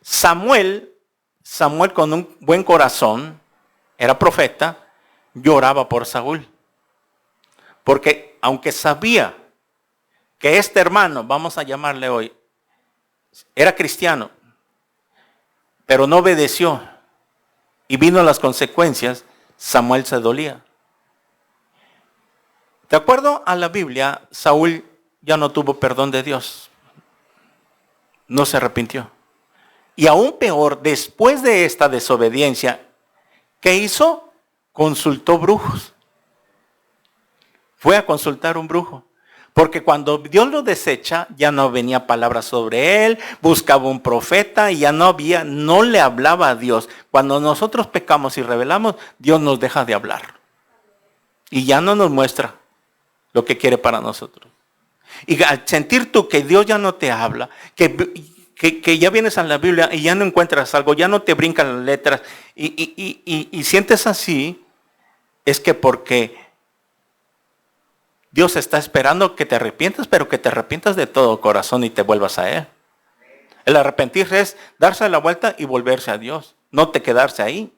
A: Samuel con un buen corazón, era profeta, lloraba por Saúl. Porque aunque sabía que este hermano, vamos a llamarle hoy, era cristiano, pero no obedeció y vino las consecuencias, Samuel se dolía. De acuerdo a la Biblia, Saúl ya no tuvo perdón de Dios. No se arrepintió. Y aún peor, después de esta desobediencia, ¿qué hizo? Consultó brujos. Fue a consultar un brujo. Porque cuando Dios lo desecha, ya no venía palabra sobre él, buscaba un profeta y ya no le hablaba a Dios. Cuando nosotros pecamos y rebelamos, Dios nos deja de hablar. Y ya no nos muestra lo que quiere para nosotros. Y al sentir tú que Dios ya no te habla, que ya vienes a la Biblia y ya no encuentras algo, ya no te brincan las letras y sientes así, es que porque Dios está esperando que te arrepientas, pero que te arrepientas de todo corazón y te vuelvas a Él. El arrepentirse es darse la vuelta y volverse a Dios, no te quedarse ahí.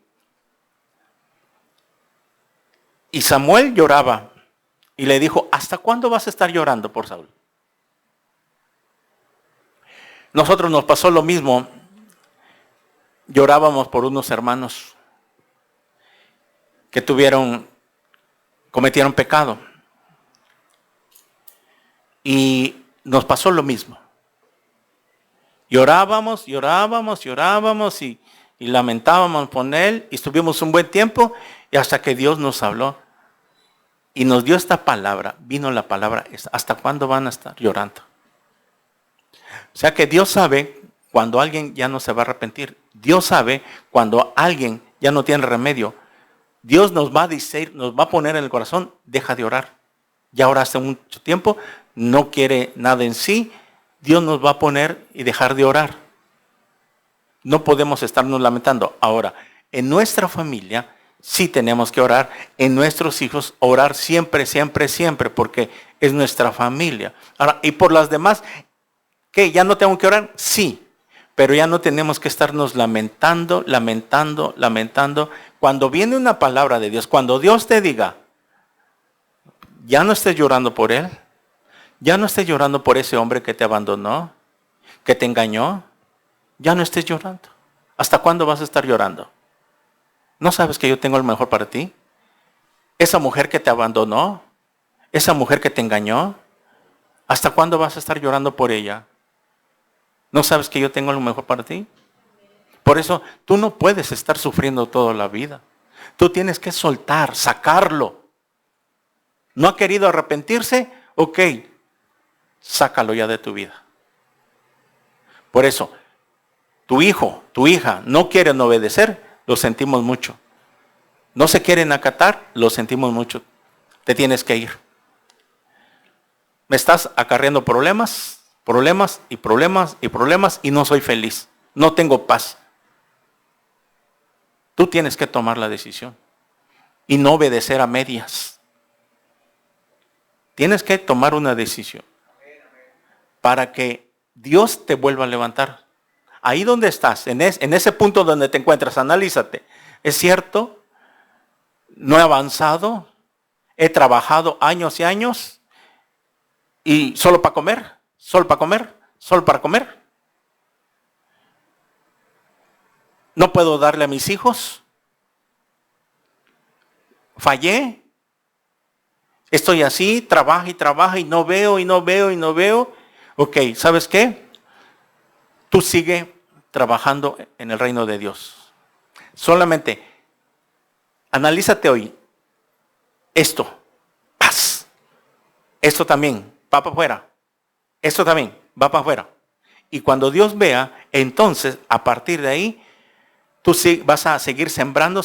A: Y Samuel lloraba y le dijo, ¿hasta cuándo vas a estar llorando por Saúl? Nosotros nos pasó lo mismo. Llorábamos por unos hermanos que cometieron pecado. Y nos pasó lo mismo. Llorábamos y lamentábamos por él y estuvimos un buen tiempo y hasta que Dios nos habló y nos dio esta palabra, vino la palabra, ¿hasta cuándo van a estar llorando? O sea que Dios sabe cuando alguien ya no se va a arrepentir. Dios sabe cuando alguien ya no tiene remedio. Dios nos va a decir, nos va a poner en el corazón, deja de orar. Ya oraste mucho tiempo, no quiere nada en sí. Dios nos va a poner y dejar de orar. No podemos estarnos lamentando. Ahora, en nuestra familia sí tenemos que orar. En nuestros hijos orar siempre, porque es nuestra familia. Ahora, y por las demás, ¿qué? ¿Ya no tengo que orar? Sí, pero ya no tenemos que estarnos lamentando. Cuando viene una palabra de Dios, cuando Dios te diga, ya no estés llorando por él, ya no estés llorando por ese hombre que te abandonó, que te engañó, ya no estés llorando. ¿Hasta cuándo vas a estar llorando? ¿No sabes que yo tengo lo mejor para ti? Esa mujer que te abandonó, esa mujer que te engañó, ¿hasta cuándo vas a estar llorando por ella? ¿No sabes que yo tengo lo mejor para ti? Por eso tú no puedes estar sufriendo toda la vida. Tú tienes que soltar, sacarlo. ¿No ha querido arrepentirse? Ok, sácalo ya de tu vida. Por eso, tu hijo, tu hija no quieren obedecer, lo sentimos mucho. No se quieren acatar, lo sentimos mucho. Te tienes que ir. Me estás acarreando problemas y no soy feliz. No tengo paz. Tú tienes que tomar la decisión y no obedecer a medias. Tienes que tomar una decisión para que Dios te vuelva a levantar. Ahí donde estás, en ese punto donde te encuentras, analízate. ¿Es cierto? ¿No he avanzado? ¿He trabajado años y años? ¿Y solo para comer? ¿Solo para comer? ¿Solo para comer? ¿No puedo darle a mis hijos? ¿Fallé? Estoy así, trabaja y no veo. Ok, ¿sabes qué? Tú sigue trabajando en el reino de Dios. Solamente analízate hoy. Esto, paz. Esto también va para afuera. Esto también va para afuera. Y cuando Dios vea, entonces a partir de ahí, tú vas a seguir sembrando,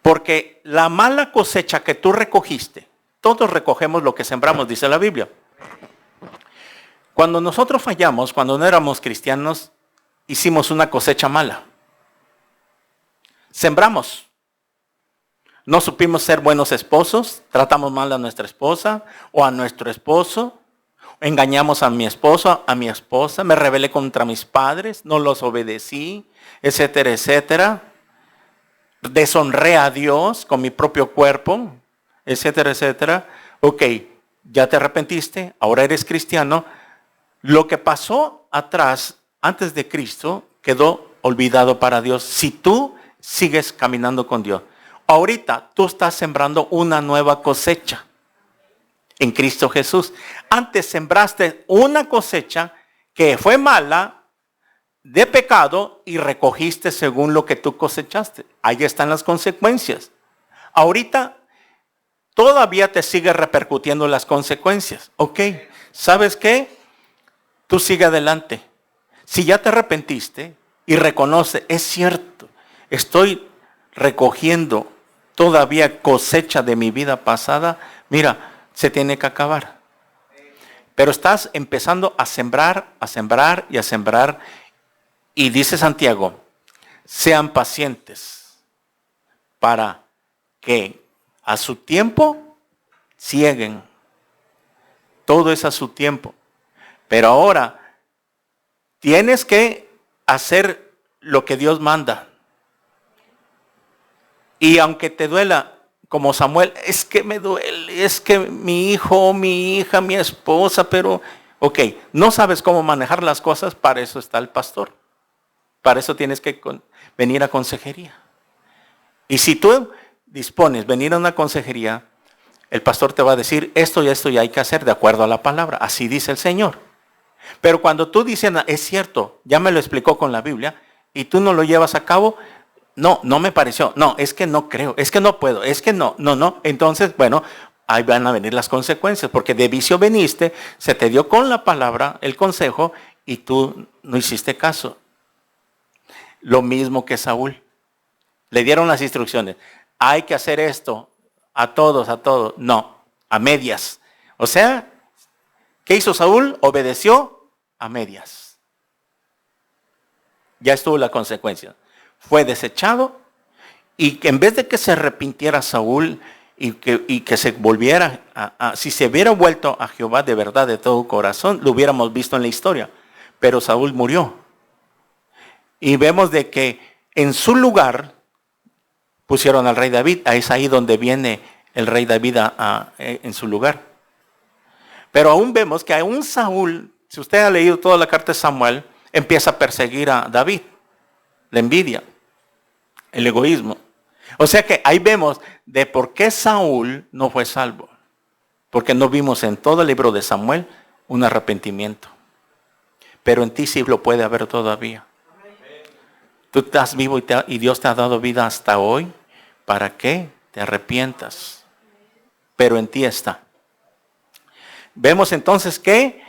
A: porque la mala cosecha que tú recogiste, todos recogemos lo que sembramos, dice la Biblia. Cuando nosotros fallamos, cuando no éramos cristianos, hicimos una cosecha mala. Sembramos. No supimos ser buenos esposos, tratamos mal a nuestra esposa o a nuestro esposo, engañamos a mi esposo, a mi esposa, me rebelé contra mis padres, no los obedecí, etcétera, etcétera. Deshonré a Dios con mi propio cuerpo, etcétera, etcétera. Ok, ya te arrepentiste, ahora eres cristiano. Lo que pasó atrás, antes de Cristo, quedó olvidado para Dios si tú sigues caminando con Dios. Ahorita tú estás sembrando una nueva cosecha en Cristo Jesús. Antes sembraste una cosecha que fue mala, de pecado, y recogiste según lo que tú cosechaste. Ahí están las consecuencias. Ahorita todavía te sigue repercutiendo las consecuencias. Ok, ¿sabes qué? Tú sigue adelante. Si ya te arrepentiste y reconoce, es cierto, estoy recogiendo todavía cosecha de mi vida pasada, mira, se tiene que acabar. Pero estás empezando a sembrar y a sembrar. Y dice Santiago, sean pacientes para que a su tiempo cieguen. Todo es a su tiempo. Pero ahora tienes que hacer lo que Dios manda. Y aunque te duela, como Samuel, es que me duele, es que mi hijo, mi hija, mi esposa, pero, ok, no sabes cómo manejar las cosas, para eso está el pastor. Para eso tienes que venir a consejería. Y si tú dispones venir a una consejería, el pastor te va a decir, esto y hay que hacer de acuerdo a la palabra. Así dice el Señor. Pero cuando tú dices, es cierto, ya me lo explicó con la Biblia, y tú no lo llevas a cabo, no me pareció, no, es que no creo, es que no puedo, es que no. Entonces, bueno, ahí van a venir las consecuencias, porque de vicio veniste, se te dio con la palabra el consejo, y tú no hiciste caso. Lo mismo que Saúl. Le dieron las instrucciones. Hay que hacer esto a todos. No, a medias. O sea, ¿qué hizo Saúl? Obedeció a medias. Ya estuvo la consecuencia. Fue desechado, y que en vez de que se arrepintiera Saúl y que se volviera, si se hubiera vuelto a Jehová de verdad, de todo corazón, lo hubiéramos visto en la historia. Pero Saúl murió. Y vemos de que en su lugar pusieron al rey David. Es ahí donde viene el rey David en su lugar. Pero aún vemos que aún Saúl, si usted ha leído toda la carta de Samuel, empieza a perseguir a David. La envidia, el egoísmo. O sea que ahí vemos de por qué Saúl no fue salvo. Porque no vimos en todo el libro de Samuel un arrepentimiento. Pero en ti sí lo puede haber todavía. Tú estás vivo y Dios te ha dado vida hasta hoy para que te arrepientas. Pero en ti está. Vemos entonces que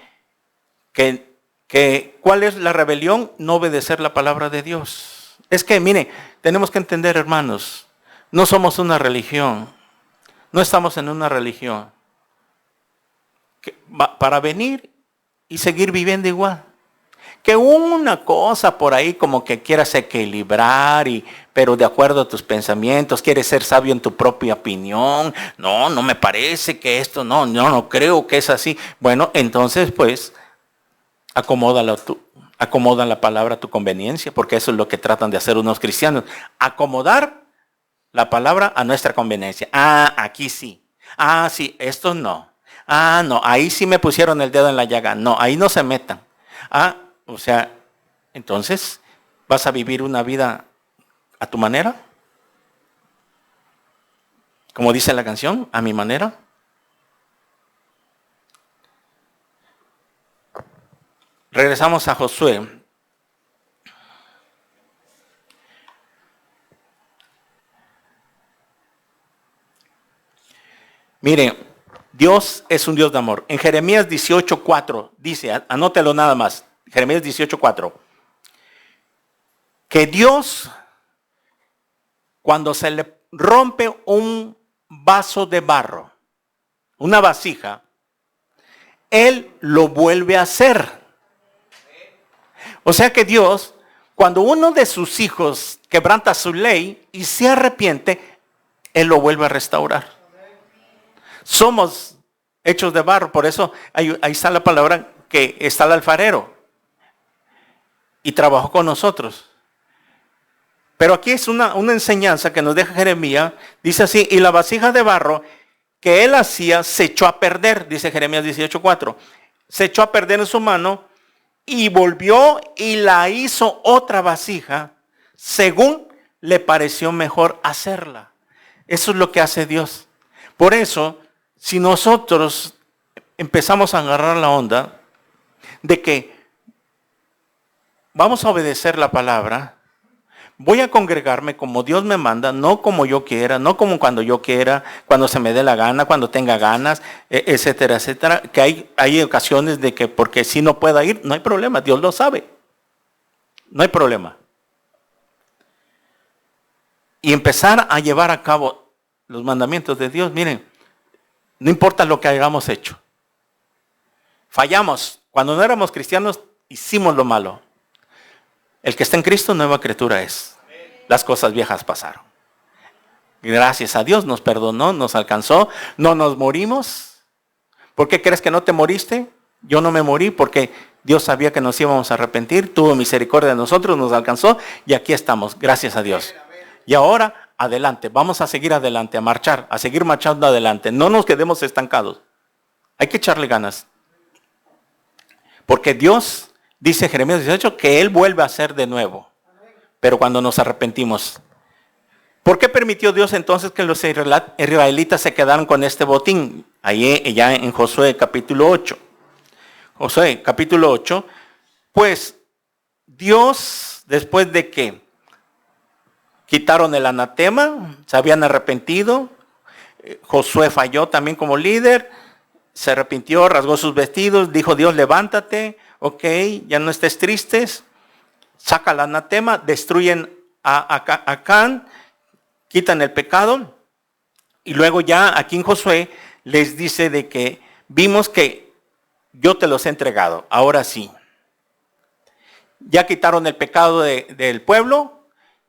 A: ¿cuál es la rebelión? No obedecer la palabra de Dios. Es que, mire, tenemos que entender, hermanos, no somos una religión. No estamos en una religión. Para venir y seguir viviendo igual. Que una cosa por ahí como que quieras equilibrar, pero de acuerdo a tus pensamientos, quieres ser sabio en tu propia opinión. No me parece que esto, no creo que es así. Bueno, entonces pues, acomoda la palabra a tu conveniencia, porque eso es lo que tratan de hacer unos cristianos. Acomodar la palabra a nuestra conveniencia. Aquí sí. Sí, esto no. No, ahí sí me pusieron el dedo en la llaga. No, ahí no se metan. O sea, entonces, ¿vas a vivir una vida a tu manera? Como dice la canción, a mi manera. Regresamos a Josué. Mire, Dios es un Dios de amor. En Jeremías 18:4 dice, anótelo nada más, Jeremías 18:4, que Dios, cuando se le rompe un vaso de barro, una vasija, Él lo vuelve a hacer. O sea que Dios, cuando uno de sus hijos quebranta su ley y se arrepiente, Él lo vuelve a restaurar. Somos hechos de barro, por eso ahí está la palabra que está el alfarero y trabajó con nosotros. Pero aquí es una enseñanza que nos deja Jeremías, dice así, y la vasija de barro que él hacía se echó a perder, dice Jeremías 18:4, se echó a perder en su mano y volvió y la hizo otra vasija según le pareció mejor hacerla. Eso es lo que hace Dios. Por eso, si nosotros empezamos a agarrar la onda de que vamos a obedecer la palabra, voy a congregarme como Dios me manda, no como yo quiera, no como cuando yo quiera, cuando se me dé la gana, cuando tenga ganas, etcétera, etcétera. Que hay ocasiones de que porque si no pueda ir, no hay problema, Dios lo sabe. No hay problema. Y empezar a llevar a cabo los mandamientos de Dios, miren, no importa lo que hayamos hecho. Fallamos. Cuando no éramos cristianos, hicimos lo malo. El que está en Cristo, nueva criatura es. Las cosas viejas pasaron. Gracias a Dios nos perdonó, nos alcanzó, no nos morimos. ¿Por qué crees que no te moriste? Yo no me morí porque Dios sabía que nos íbamos a arrepentir, tuvo misericordia de nosotros, nos alcanzó y aquí estamos, gracias a Dios. Y ahora, adelante, vamos a seguir adelante, a marchar, a seguir marchando adelante. No nos quedemos estancados. Hay que echarle ganas. Porque Dios, dice Jeremías 18, que Él vuelve a hacer de nuevo. Pero cuando nos arrepentimos. ¿Por qué permitió Dios entonces que los israelitas se quedaran con este botín? Ahí ya en Josué capítulo 8. Josué capítulo 8. Pues Dios, después de que quitaron el anatema, se habían arrepentido, Josué falló también como líder, se arrepintió, rasgó sus vestidos, dijo Dios, levántate, ok, ya no estés tristes, saca el anatema, destruyen a Can, quitan el pecado, y luego ya aquí en Josué les dice de que vimos que yo te los he entregado, ahora sí. Ya quitaron el pecado del pueblo,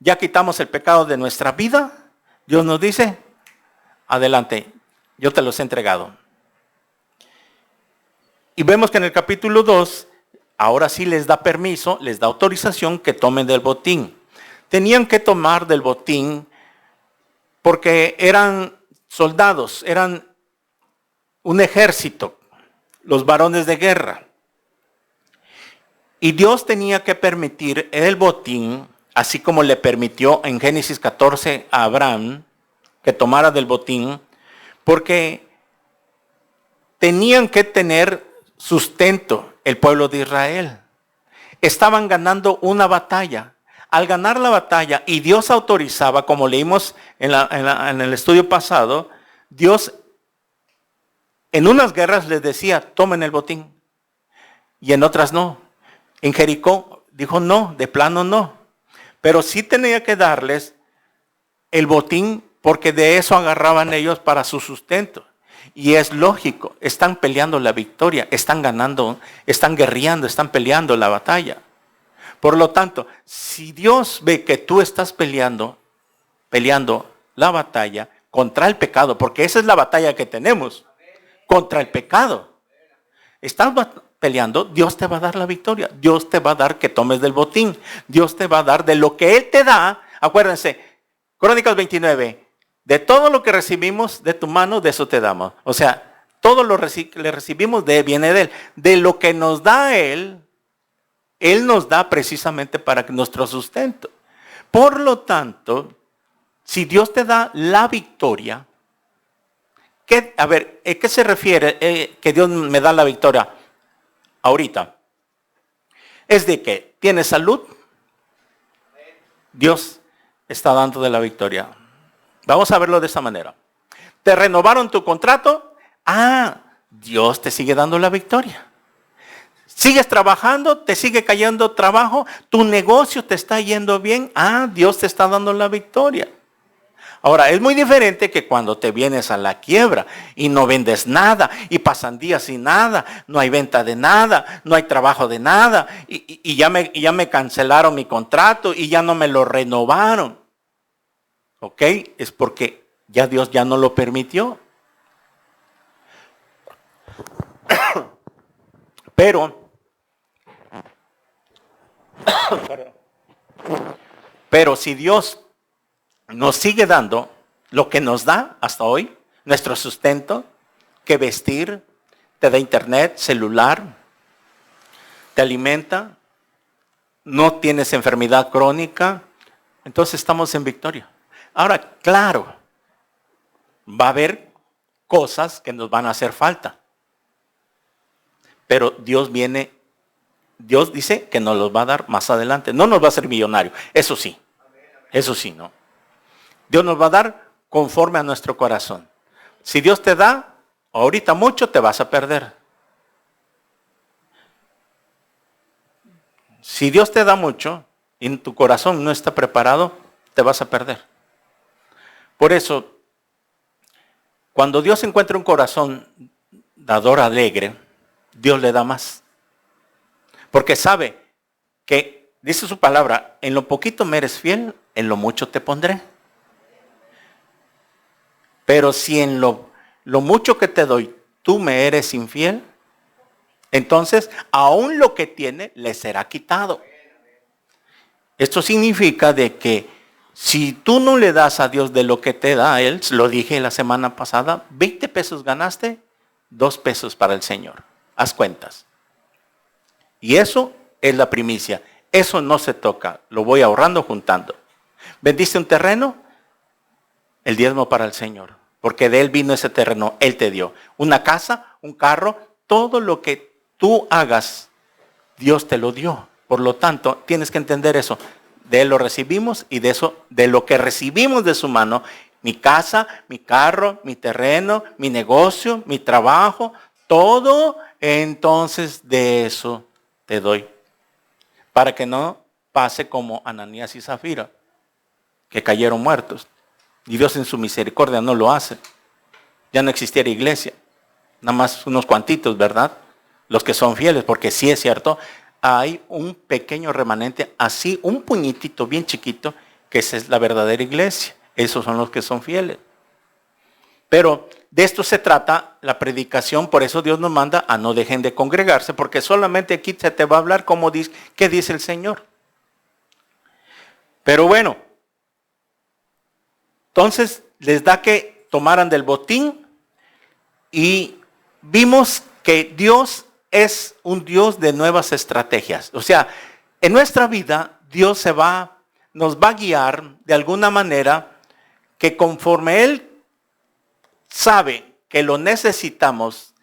A: ya quitamos el pecado de nuestra vida, Dios nos dice, adelante, yo te los he entregado. Y vemos que en el capítulo 2, ahora sí les da permiso, les da autorización que tomen del botín. Tenían que tomar del botín porque eran soldados, eran un ejército, los varones de guerra. Y Dios tenía que permitir el botín, así como le permitió en Génesis 14 a Abraham que tomara del botín, porque tenían que tener sustento el pueblo de Israel. Estaban ganando una batalla. Al ganar la batalla, y Dios autorizaba, como leímos en el estudio pasado, Dios en unas guerras les decía, tomen el botín, y en otras no. En Jericó dijo no, de plano no. Pero sí tenía que darles el botín porque de eso agarraban ellos para su sustento. Y es lógico, están peleando la victoria, están ganando, están guerreando, están peleando la batalla. Por lo tanto, si Dios ve que tú estás peleando la batalla contra el pecado, porque esa es la batalla que tenemos, contra el pecado. Estás peleando, Dios te va a dar la victoria. Dios te va a dar que tomes del botín. Dios te va a dar de lo que Él te da. Acuérdense, Crónicas 29, de todo lo que recibimos de tu mano, de eso te damos. O sea, todo lo le recibimos de Él, viene de Él. De lo que nos da Él nos da precisamente para nuestro sustento. Por lo tanto, si Dios te da la victoria, ¿qué se refiere que Dios me da la victoria ahorita? Es de que tienes salud, Dios está dando de la victoria. Vamos a verlo de esta manera. ¿Te renovaron tu contrato? Dios te sigue dando la victoria. ¿Sigues trabajando? ¿Te sigue cayendo trabajo? ¿Tu negocio te está yendo bien? Dios te está dando la victoria. Ahora, es muy diferente que cuando te vienes a la quiebra y no vendes nada y pasan días sin nada, no hay venta de nada, no hay trabajo de nada y ya me cancelaron mi contrato y ya no me lo renovaron. ¿Ok? Es porque ya Dios ya no lo permitió. Pero si Dios nos sigue dando lo que nos da hasta hoy, nuestro sustento, que vestir, te da internet, celular, te alimenta, no tienes enfermedad crónica, entonces estamos en victoria. Ahora, claro, va a haber cosas que nos van a hacer falta, pero Dios dice que nos los va a dar más adelante, no nos va a hacer millonario, eso sí, no. Dios nos va a dar conforme a nuestro corazón. Si Dios te da ahorita mucho, te vas a perder. Si Dios te da mucho y tu corazón no está preparado, te vas a perder. Por eso, cuando Dios encuentra un corazón dador alegre, Dios le da más. Porque sabe que, dice su palabra, en lo poquito me eres fiel, en lo mucho te pondré. Pero si en lo mucho que te doy, tú me eres infiel, entonces aún lo que tiene le será quitado. Esto significa de que si tú no le das a Dios de lo que te da a Él, lo dije la semana pasada, 20 pesos ganaste, 2 pesos para el Señor. Haz cuentas. Y eso es la primicia. Eso no se toca. Lo voy ahorrando, juntando. ¿Vendiste un terreno? El diezmo para el Señor. Porque de Él vino ese terreno. Él te dio. Una casa, un carro, todo lo que tú hagas, Dios te lo dio. Por lo tanto, tienes que entender eso. De Él lo recibimos y de lo que recibimos de su mano, mi casa, mi carro, mi terreno, mi negocio, mi trabajo, todo, entonces de eso te doy. Para que no pase como Ananías y Zafira, que cayeron muertos. Y Dios en su misericordia no lo hace. Ya no existiera iglesia. Nada más unos cuantitos, ¿verdad? Los que son fieles, porque sí es cierto, hay un pequeño remanente, así un puñitito bien chiquito, que esa es la verdadera iglesia. Esos son los que son fieles. Pero de esto se trata la predicación, por eso Dios nos manda a no dejen de congregarse, porque solamente aquí se te va a hablar qué dice el Señor. Pero bueno, entonces les da que tomaran del botín y vimos que Dios es un Dios de nuevas estrategias. O sea, en nuestra vida Dios nos va a guiar de alguna manera que conforme Él sabe que lo necesitamos,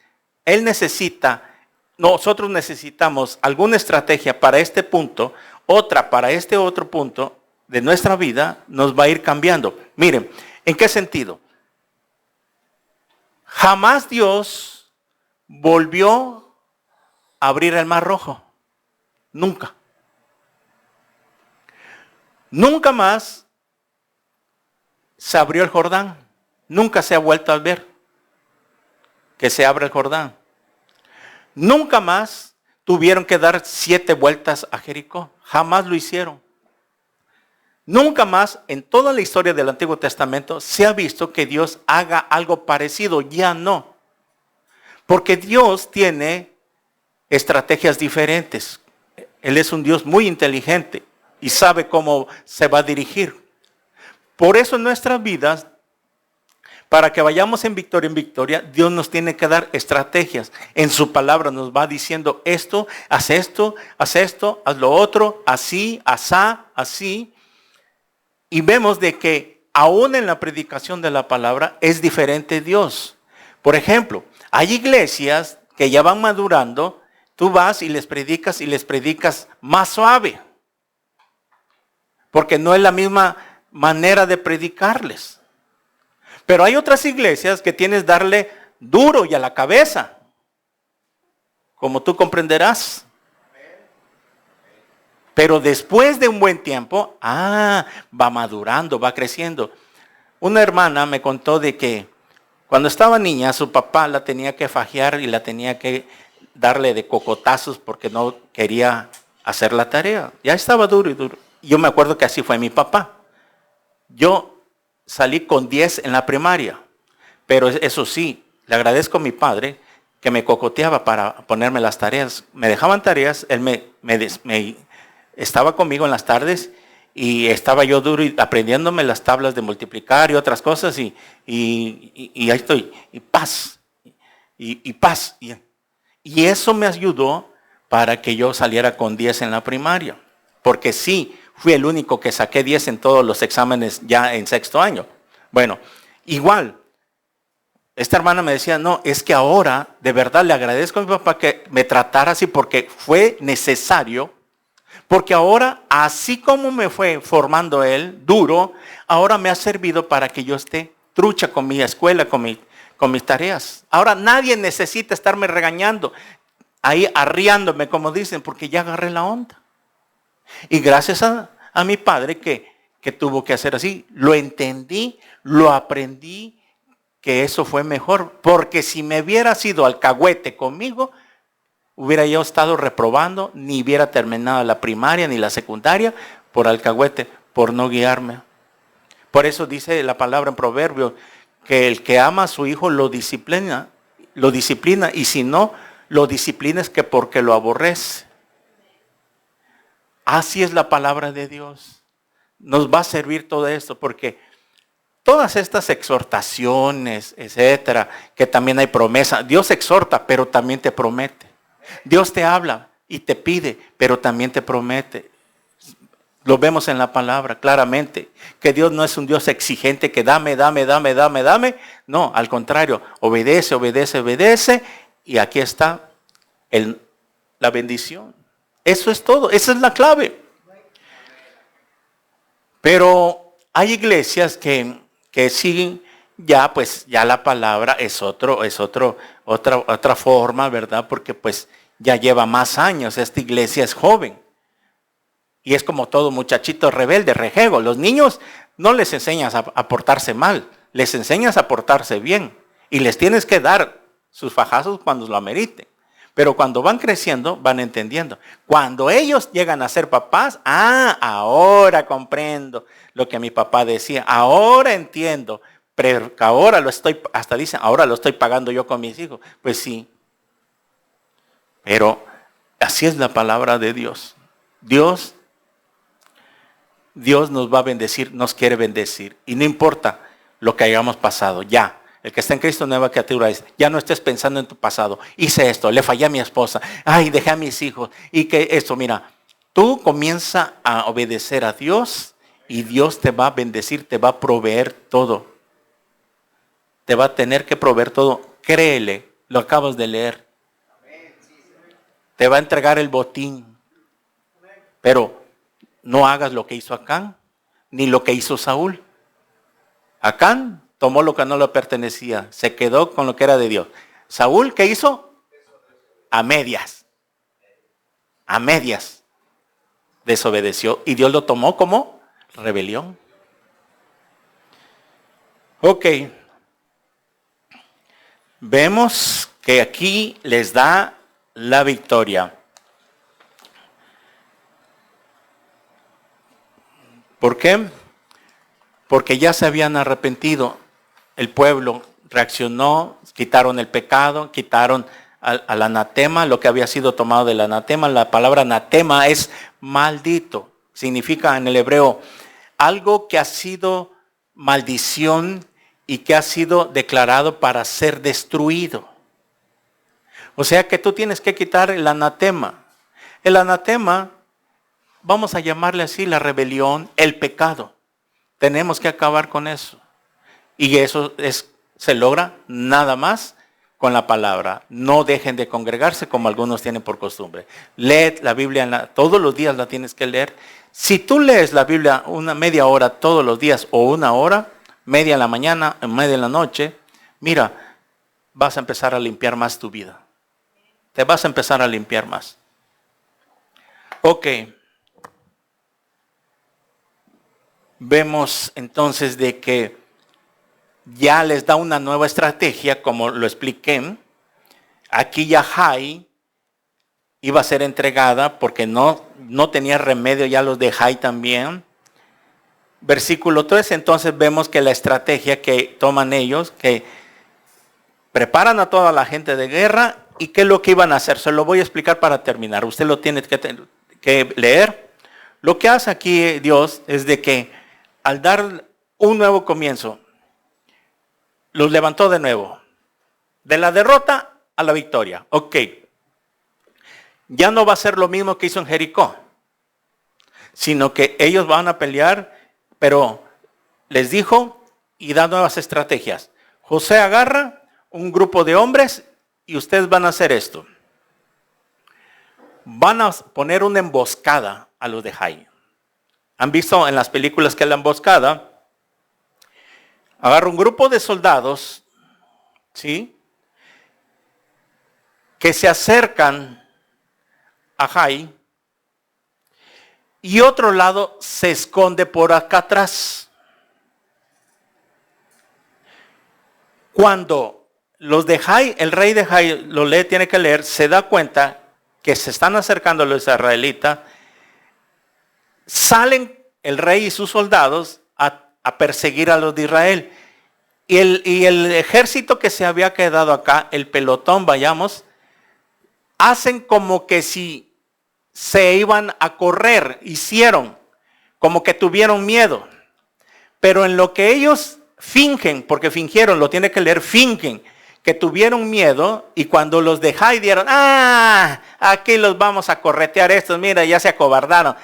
A: nosotros necesitamos alguna estrategia para este punto, otra para este otro punto de nuestra vida, nos va a ir cambiando. Miren, ¿en qué sentido? Jamás Dios volvió a abrir el Mar Rojo. Nunca. Nunca más se abrió el Jordán. Nunca se ha vuelto a ver que se abra el Jordán. Nunca más tuvieron que dar 7 vueltas a Jericó. Jamás lo hicieron. Nunca más en toda la historia del Antiguo Testamento se ha visto que Dios haga algo parecido. Ya no. Porque Dios tiene estrategias diferentes. Él es un Dios muy inteligente y sabe cómo se va a dirigir. Por eso en nuestras vidas, para que vayamos en victoria, Dios nos tiene que dar estrategias. En su palabra nos va diciendo esto, haz esto, haz lo otro, así, asá, así. Y vemos de que aún en la predicación de la palabra es diferente Dios. Por ejemplo, hay iglesias que ya van madurando, tú vas y les predicas más suave. Porque no es la misma manera de predicarles. Pero hay otras iglesias que tienes que darle duro y a la cabeza, como tú comprenderás. Pero después de un buen tiempo, va madurando, va creciendo. Una hermana me contó de que cuando estaba niña, su papá la tenía que fajear y la tenía que darle de cocotazos porque no quería hacer la tarea. Ya estaba duro y duro. Yo me acuerdo que así fue mi papá. Yo salí con 10 en la primaria, pero eso sí, le agradezco a mi padre que me cocoteaba para ponerme las tareas. Me dejaban tareas, él me estaba conmigo en las tardes y estaba yo duro y aprendiéndome las tablas de multiplicar y otras cosas y ahí estoy, y paz, y paz. Y eso me ayudó para que yo saliera con 10 en la primaria, porque sí, fui el único que saqué 10 en todos los exámenes ya en sexto año. Bueno, igual, esta hermana me decía, no, es que ahora de verdad le agradezco a mi papá que me tratara así porque fue necesario, porque ahora, así como me fue formando él, duro, ahora me ha servido para que yo esté trucha con mi escuela, con mis tareas. Ahora nadie necesita estarme regañando, ahí arriándome, como dicen, porque ya agarré la onda. Y gracias a mi padre que tuvo que hacer así, lo entendí, lo aprendí, que eso fue mejor. Porque si me hubiera sido alcahuete conmigo, hubiera yo estado reprobando, ni hubiera terminado la primaria ni la secundaria por alcahuete, por no guiarme. Por eso dice la palabra en Proverbios, que el que ama a su hijo lo disciplina, y si no, lo disciplina es que porque lo aborrece. Así es la palabra de Dios. Nos va a servir todo esto porque todas estas exhortaciones, etcétera, que también hay promesa. Dios exhorta, pero también te promete. Dios te habla y te pide, pero también te promete. Lo vemos en la palabra claramente, que Dios no es un Dios exigente que dame. No, al contrario, obedece. Y aquí está la bendición. Eso es todo, esa es la clave. Pero hay iglesias que siguen ya, pues ya la palabra es otra forma, ¿verdad? Porque pues ya lleva más años, esta iglesia es joven. Y es como todo muchachito rebelde, rejego. Los niños no les enseñas a portarse mal, les enseñas a portarse bien. Y les tienes que dar sus fajazos cuando lo ameriten. Pero cuando van creciendo, van entendiendo. Cuando ellos llegan a ser papás, ahora comprendo lo que mi papá decía. Ahora entiendo. Pero ahora hasta dicen, ahora lo estoy pagando yo con mis hijos. Pues sí. Pero así es la palabra de Dios. Dios nos va a bendecir, nos quiere bendecir. Y no importa lo que hayamos pasado, ya. El que está en Cristo, nueva criatura es. Ya no estés pensando en tu pasado. Hice esto, le fallé a mi esposa. Dejé a mis hijos. Y que esto, mira, tú comienza a obedecer a Dios y Dios te va a bendecir, te va a proveer todo. Te va a tener que proveer todo. Créele, lo acabas de leer. Te va a entregar el botín. Pero no hagas lo que hizo Acán, ni lo que hizo Saúl. Acán tomó lo que no le pertenecía, se quedó con lo que era de Dios. Saúl, ¿qué hizo? A medias. Desobedeció y Dios lo tomó como rebelión. Ok. Vemos que aquí les da la victoria. ¿Por qué? Porque ya se habían arrepentido. El pueblo reaccionó, quitaron el pecado, quitaron al anatema, lo que había sido tomado del anatema. La palabra anatema es maldito. Significa en el hebreo algo que ha sido maldición y que ha sido declarado para ser destruido. O sea que tú tienes que quitar el anatema. El anatema, vamos a llamarle así, la rebelión, el pecado. Tenemos que acabar con eso. Y eso se logra nada más con la palabra. No dejen de congregarse como algunos tienen por costumbre. Lee la Biblia, todos los días la tienes que leer. Si tú lees la Biblia una media hora todos los días o una hora, media en la mañana, media en la noche, mira, vas a empezar a limpiar más tu vida. Te vas a empezar a limpiar más. Ok. Vemos entonces de que ya les da una nueva estrategia, como lo expliqué. Aquí ya Jai iba a ser entregada porque no tenía remedio, ya los de Jai también. Versículo 3, entonces vemos que la estrategia que toman ellos, que preparan a toda la gente de guerra, y qué es lo que iban a hacer. Se lo voy a explicar para terminar. Usted lo tiene que leer. Lo que hace aquí Dios es de que al dar un nuevo comienzo, los levantó de nuevo. De la derrota a la victoria. Ok. Ya no va a ser lo mismo que hizo en Jericó, sino que ellos van a pelear, pero les dijo y da nuevas estrategias. José agarra un grupo de hombres y ustedes van a hacer esto. Van a poner una emboscada a los de Jai. ¿Han visto en las películas que es la emboscada? Agarra un grupo de soldados, ¿sí?, que se acercan a Jai, y otro lado se esconde por acá atrás. Cuando los de Jai, el rey de Jai lo lee, tiene que leer, se da cuenta que se están acercando los israelitas, salen el rey y sus soldados a perseguir a los de Israel. Y el ejército que se había quedado acá, el pelotón, vayamos, hacen como que si se iban a correr, hicieron como que tuvieron miedo. Pero en lo que ellos fingen, porque fingieron, lo tiene que leer, fingen que tuvieron miedo, y cuando los de Jai dieron, aquí los vamos a corretear estos, mira, ya se acobardaron,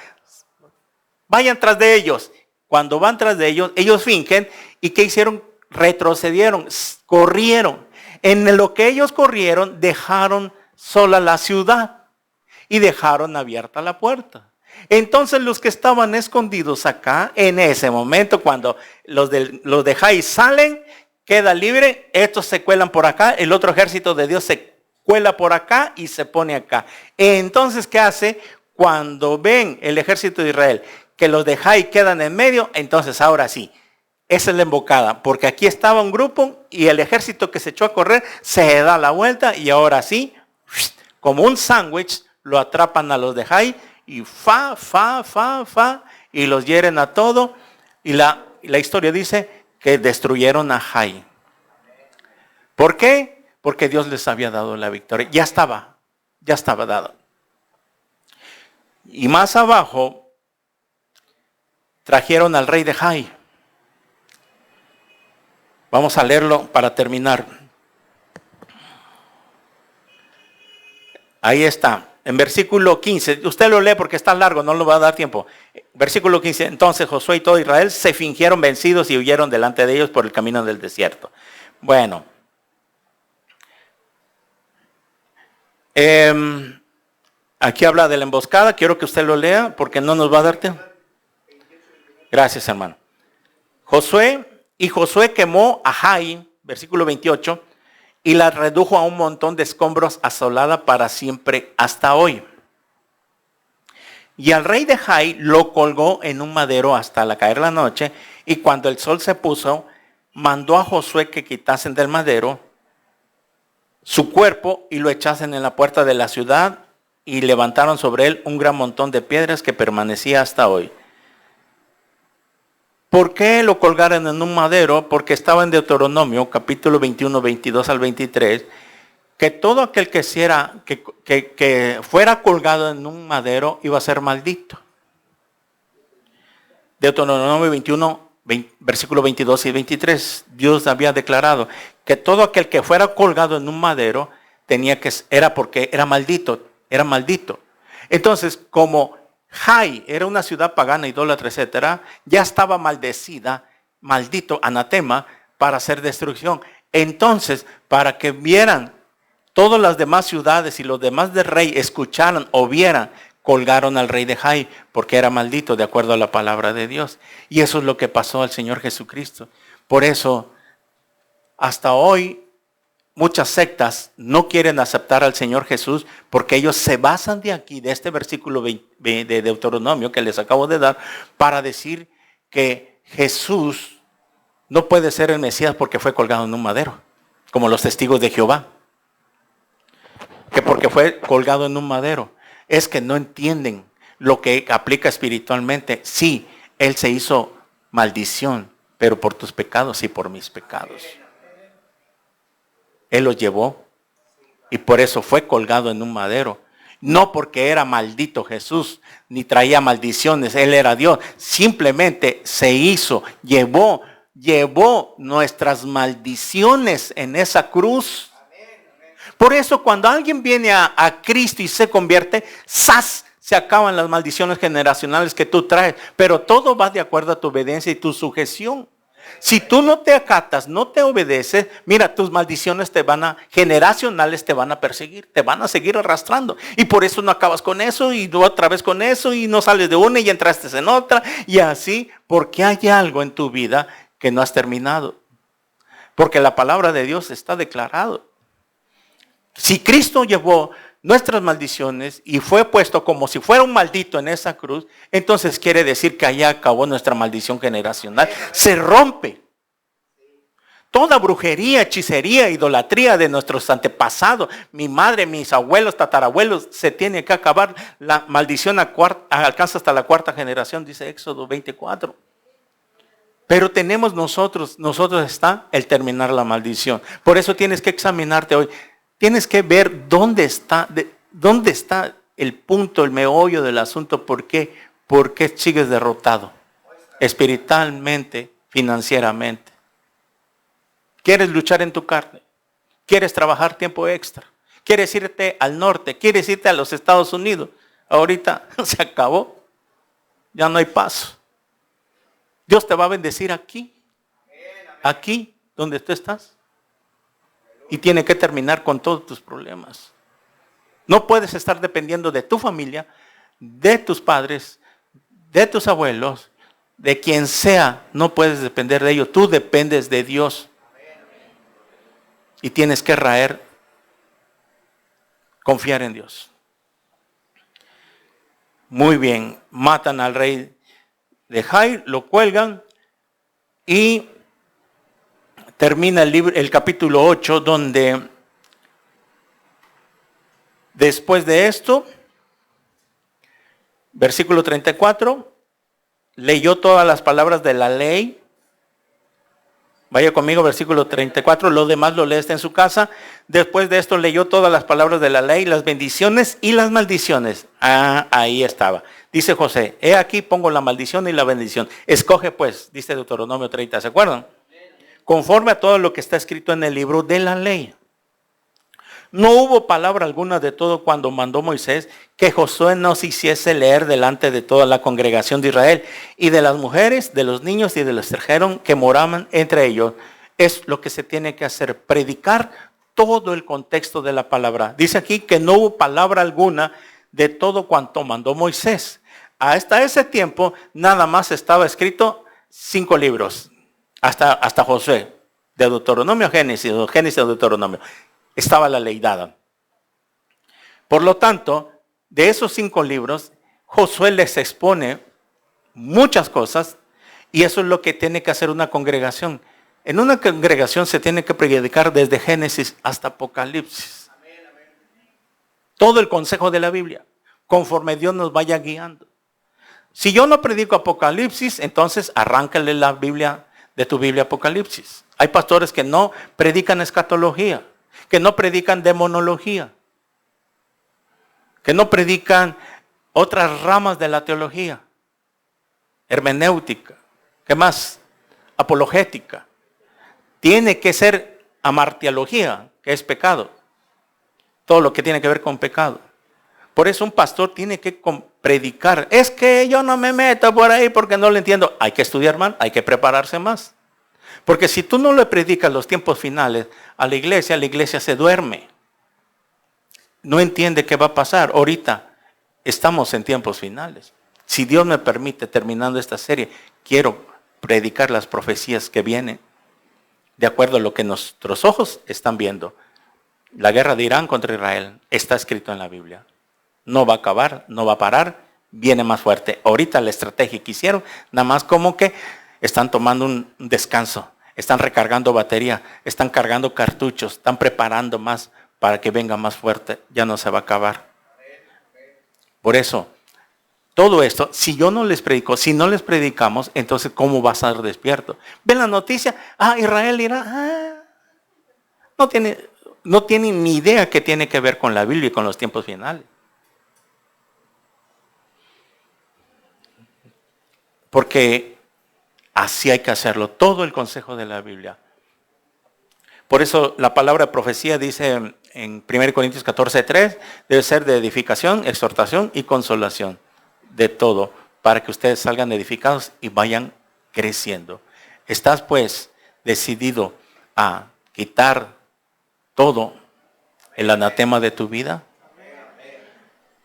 A: vayan tras de ellos. Cuando van tras de ellos, ellos fingen, y ¿qué hicieron? Retrocedieron, corrieron. En lo que ellos corrieron, dejaron sola la ciudad y dejaron abierta la puerta. Entonces los que estaban escondidos acá, en ese momento, cuando los de Jai salen, queda libre, estos se cuelan por acá, el otro ejército de Dios se cuela por acá y se pone acá. Entonces, ¿qué hace? Cuando ven el ejército de Israel que los de Jai quedan en medio, entonces ahora sí, esa es la emboscada, porque aquí estaba un grupo y el ejército que se echó a correr se da la vuelta, y ahora sí, como un sándwich, lo atrapan a los de Jai y y los hieren a todo, y la historia dice que destruyeron a Jai. ¿Por qué? Porque Dios les había dado la victoria. Ya estaba dado. Y más abajo trajeron al rey de Jai. Vamos a leerlo para terminar. Ahí está. En versículo 15, usted lo lee porque está largo, no lo va a dar tiempo. Versículo 15, entonces Josué y todo Israel se fingieron vencidos y huyeron delante de ellos por el camino del desierto. Bueno. Aquí habla de la emboscada, quiero que usted lo lea porque no nos va a dar tiempo. Gracias, hermano. Josué quemó a Jai, versículo 28, y la redujo a un montón de escombros, asolada para siempre hasta hoy. Y al rey de Jai lo colgó en un madero hasta la caer la noche, y cuando el sol se puso, mandó a Josué que quitasen del madero su cuerpo y lo echasen en la puerta de la ciudad, y levantaron sobre él un gran montón de piedras que permanecía hasta hoy. ¿Por qué lo colgaron en un madero? Porque estaba en Deuteronomio, capítulo 21, 22 al 23, que todo aquel que fuera colgado en un madero iba a ser maldito. Deuteronomio 21, versículo 22 y 23, Dios había declarado que todo aquel que fuera colgado en un madero era porque era maldito. Entonces, como Jai era una ciudad pagana, idólatra, etcétera, ya estaba maldecida, maldito, anatema, para hacer destrucción. Entonces, para que vieran todas las demás ciudades y los demás del rey, escucharan o vieran, colgaron al rey de Jai, porque era maldito de acuerdo a la palabra de Dios. Y eso es lo que pasó al Señor Jesucristo. Por eso, hasta hoy, muchas sectas no quieren aceptar al Señor Jesús porque ellos se basan de aquí, de este versículo de Deuteronomio que les acabo de dar, para decir que Jesús no puede ser el Mesías porque fue colgado en un madero, como los testigos de Jehová. Que porque fue colgado en un madero. Es que no entienden lo que aplica espiritualmente. Sí, Él se hizo maldición, pero por tus pecados y por mis pecados. Él los llevó y por eso fue colgado en un madero. No porque era maldito Jesús, ni traía maldiciones, Él era Dios. Simplemente se hizo, llevó nuestras maldiciones en esa cruz. Por eso cuando alguien viene a Cristo y se convierte, ¡zas!, se acaban las maldiciones generacionales que tú traes. Pero todo va de acuerdo a tu obediencia y tu sujeción. Si tú no te acatas, no te obedeces, mira, tus maldiciones generacionales te van a perseguir, te van a seguir arrastrando. Y por eso no acabas con eso y otra vez con eso y no sales de una y entraste en otra. Y así, porque hay algo en tu vida que no has terminado. Porque la palabra de Dios está declarado. Si Cristo llevó nuestras maldiciones y fue puesto como si fuera un maldito en esa cruz, entonces quiere decir que allá acabó nuestra maldición generacional. Se rompe. Toda brujería, hechicería, idolatría de nuestros antepasados, mi madre, mis abuelos, tatarabuelos, se tiene que acabar. La maldición alcanza hasta la 4ª generación, dice Éxodo 24. Pero tenemos nosotros está el terminar la maldición. Por eso tienes que examinarte hoy. Tienes que ver dónde está el punto, el meollo del asunto. ¿Por qué? ¿Por qué sigues derrotado? Espiritualmente, financieramente. ¿Quieres luchar en tu carne? ¿Quieres trabajar tiempo extra? ¿Quieres irte al norte? ¿Quieres irte a los Estados Unidos? Ahorita se acabó. Ya no hay paso. Dios te va a bendecir aquí. Aquí, donde tú estás. Y tiene que terminar con todos tus problemas. No puedes estar dependiendo de tu familia, de tus padres, de tus abuelos, de quien sea. No puedes depender de ellos. Tú dependes de Dios. Y tienes que confiar en Dios. Muy bien. Matan al rey de Jai, lo cuelgan y termina el capítulo 8, donde después de esto, versículo 34, leyó todas las palabras de la ley. Vaya conmigo, versículo 34, lo demás lo lees en su casa. Después de esto leyó todas las palabras de la ley, las bendiciones y las maldiciones. Ahí estaba. Dice José, he aquí pongo la maldición y la bendición. Escoge pues, dice Deuteronomio 30, ¿se acuerdan? Conforme a todo lo que está escrito en el libro de la ley. No hubo palabra alguna de todo cuando mandó Moisés que Josué nos hiciese leer delante de toda la congregación de Israel y de las mujeres, de los niños y de los extranjeros que moraban entre ellos. Es lo que se tiene que hacer, predicar todo el contexto de la palabra. Dice aquí que no hubo palabra alguna de todo cuanto mandó Moisés. Hasta ese tiempo nada más estaba escrito 5 libros. Hasta Josué, de Deuteronomio a Génesis, de Génesis a Deuteronomio, estaba la ley dada. Por lo tanto, de esos 5 libros, Josué les expone muchas cosas y eso es lo que tiene que hacer una congregación. En una congregación se tiene que predicar desde Génesis hasta Apocalipsis. Todo el consejo de la Biblia, conforme Dios nos vaya guiando. Si yo no predico Apocalipsis, entonces arráncale la Biblia de tu Biblia Apocalipsis. Hay pastores que no predican escatología, que no predican demonología, que no predican otras ramas de la teología, hermenéutica, ¿qué más? Apologética. Tiene que ser amartiología, que es pecado. Todo lo que tiene que ver con pecado. Por eso un pastor tiene que predicar. Es que yo no me meto por ahí porque no lo entiendo. Hay que estudiar más, hay que prepararse más. Porque si tú no le predicas los tiempos finales a la iglesia se duerme. No entiende qué va a pasar. Ahorita estamos en tiempos finales. Si Dios me permite, terminando esta serie, quiero predicar las profecías que vienen. de acuerdo a lo que nuestros ojos están viendo. La guerra de Irán contra Israel está escrito en la Biblia. No va a acabar, no va a parar, viene más fuerte. Ahorita la estrategia que hicieron, nada más como que están tomando un descanso, están recargando batería, están cargando cartuchos, están preparando más para que venga más fuerte. Ya no se va a acabar. Por eso, todo esto, si yo no les predico, si no les predicamos, entonces ¿cómo vas a estar despierto? Ven la noticia, Israel, Irán, no tienen ni idea que tiene que ver con la Biblia y con los tiempos finales. Porque así hay que hacerlo, todo el consejo de la Biblia. Por eso la palabra profecía dice en 1 Corintios 14:3, debe ser de edificación, exhortación y consolación, de todo, para que ustedes salgan edificados y vayan creciendo. ¿Estás pues decidido a quitar todo el anatema de tu vida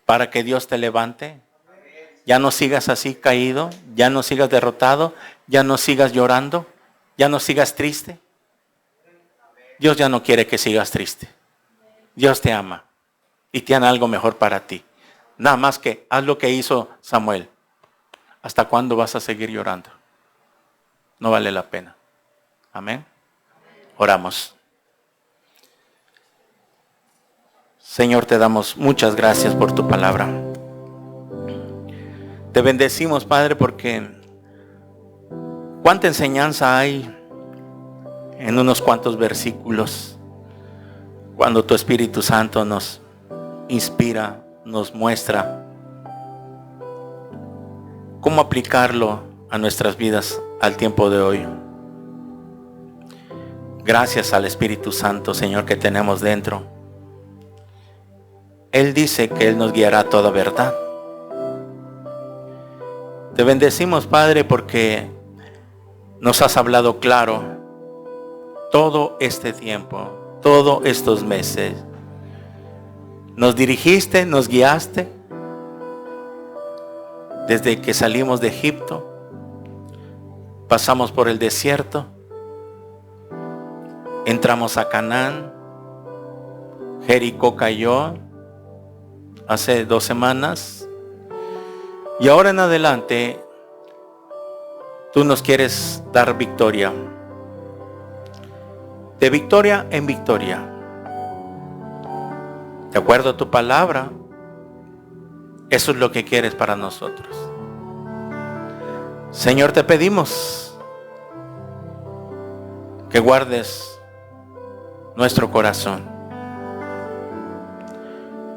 A: para que Dios te levante? Ya no sigas así caído, ya no sigas derrotado, ya no sigas llorando, ya no sigas triste. Dios ya no quiere que sigas triste. Dios te ama y tiene algo mejor para ti. Nada más que haz lo que hizo Samuel. ¿Hasta cuándo vas a seguir llorando? No vale la pena. Amén. Oramos. Señor, te damos muchas gracias por tu palabra. Te bendecimos, Padre, porque cuánta enseñanza hay en unos cuantos versículos, cuando tu Espíritu Santo nos inspira, nos muestra cómo aplicarlo a nuestras vidas al tiempo de hoy. Gracias al Espíritu Santo, Señor, que tenemos dentro. Él dice que Él nos guiará a toda verdad. Te bendecimos, Padre, porque nos has hablado claro todo este tiempo, todos estos meses. Nos dirigiste, nos guiaste desde que salimos de Egipto, pasamos por el desierto, entramos a Canaán, Jericó cayó hace 2 semanas y ahora en adelante tú nos quieres dar victoria, de victoria en victoria, de acuerdo a tu palabra. Eso es lo que quieres para nosotros. Señor, te pedimos que guardes nuestro corazón.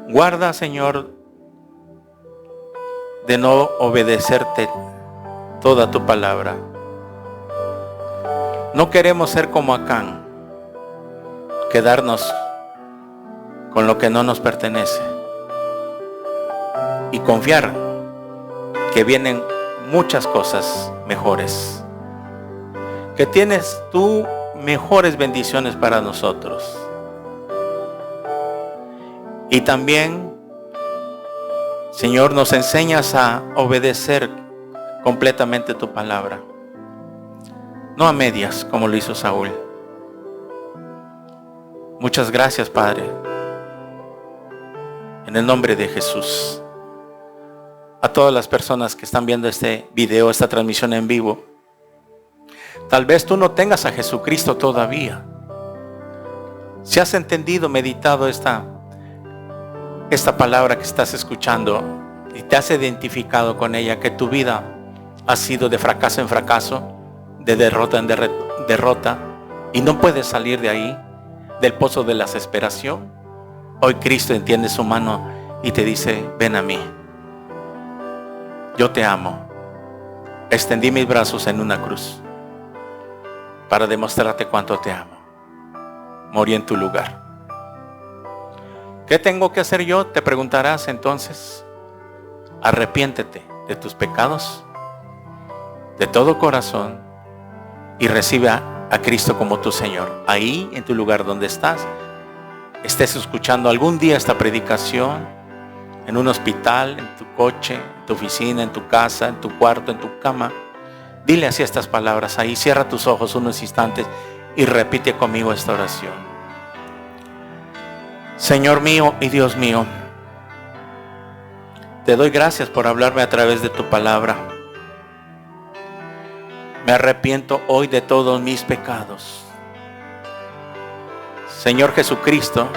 A: Guarda, Señor, de no obedecerte toda tu palabra. No queremos ser como Acán, quedarnos con lo que no nos pertenece y confiar que vienen muchas cosas mejores, que tienes tú mejores bendiciones para nosotros. Y también, Señor, nos enseñas a obedecer completamente tu palabra, no a medias como lo hizo Saúl. Muchas gracias, Padre, en el nombre de Jesús. A todas las personas que están viendo este video, esta transmisión en vivo, tal vez tú no tengas a Jesucristo todavía. Si has entendido, meditado esta palabra que estás escuchando y te has identificado con ella, que tu vida ha sido de fracaso en fracaso, de derrota en derrota, y no puedes salir de ahí, del pozo de la desesperación, hoy Cristo extiende su mano y te dice: ven a mí. Yo te amo. Extendí mis brazos en una cruz para demostrarte cuánto te amo. Morí en tu lugar. ¿Qué tengo que hacer yo? Te preguntarás entonces. Arrepiéntete de tus pecados de todo corazón y recibe a Cristo como tu Señor. Ahí en tu lugar donde estás, estés escuchando algún día esta predicación, en un hospital, en tu coche, en tu oficina, en tu casa, en tu cuarto, en tu cama, dile así estas palabras ahí. Cierra tus ojos unos instantes y repite conmigo esta oración. Señor mío y Dios mío, te doy gracias por hablarme a través de tu palabra. Me arrepiento hoy de todos mis pecados. Señor Jesucristo,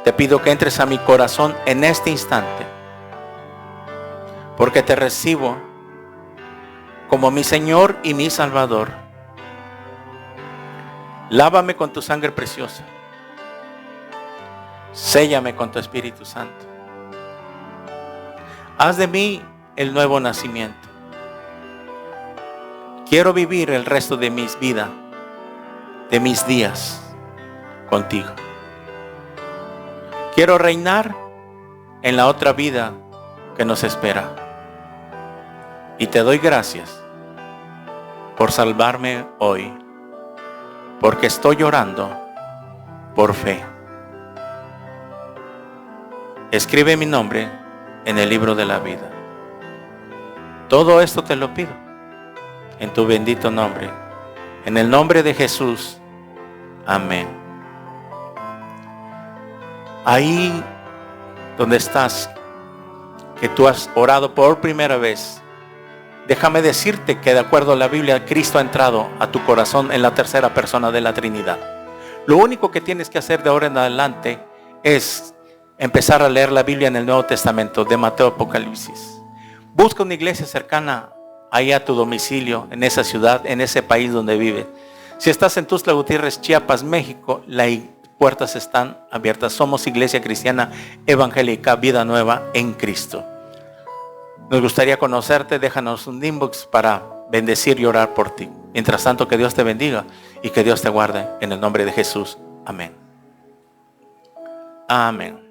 A: te pido que entres a mi corazón en este instante, porque te recibo como mi Señor y mi Salvador. Lávame con tu sangre preciosa. Séllame con tu Espíritu Santo. Haz de mí el nuevo nacimiento. Quiero vivir el resto de mis vidas, de mis días, contigo. Quiero reinar en la otra vida que nos espera. Y te doy gracias por salvarme hoy, porque estoy llorando por fe. Escribe mi nombre en el libro de la vida. Todo esto te lo pido en tu bendito nombre, en el nombre de Jesús. Amén. Ahí donde estás, que tú has orado por primera vez, déjame decirte que de acuerdo a la Biblia, Cristo ha entrado a tu corazón en la tercera persona de la Trinidad. Lo único que tienes que hacer de ahora en adelante es empezar a leer la Biblia en el Nuevo Testamento, de Mateo, Apocalipsis. Busca una iglesia cercana ahí a tu domicilio, en esa ciudad, en ese país donde vives. Si estás en Tuxtla Gutiérrez, Chiapas, México, las puertas están abiertas. Somos Iglesia Cristiana Evangélica Vida Nueva en Cristo. Nos gustaría conocerte. Déjanos un inbox para bendecir y orar por ti. Mientras tanto, que Dios te bendiga y que Dios te guarde en el nombre de Jesús. Amén. Amén.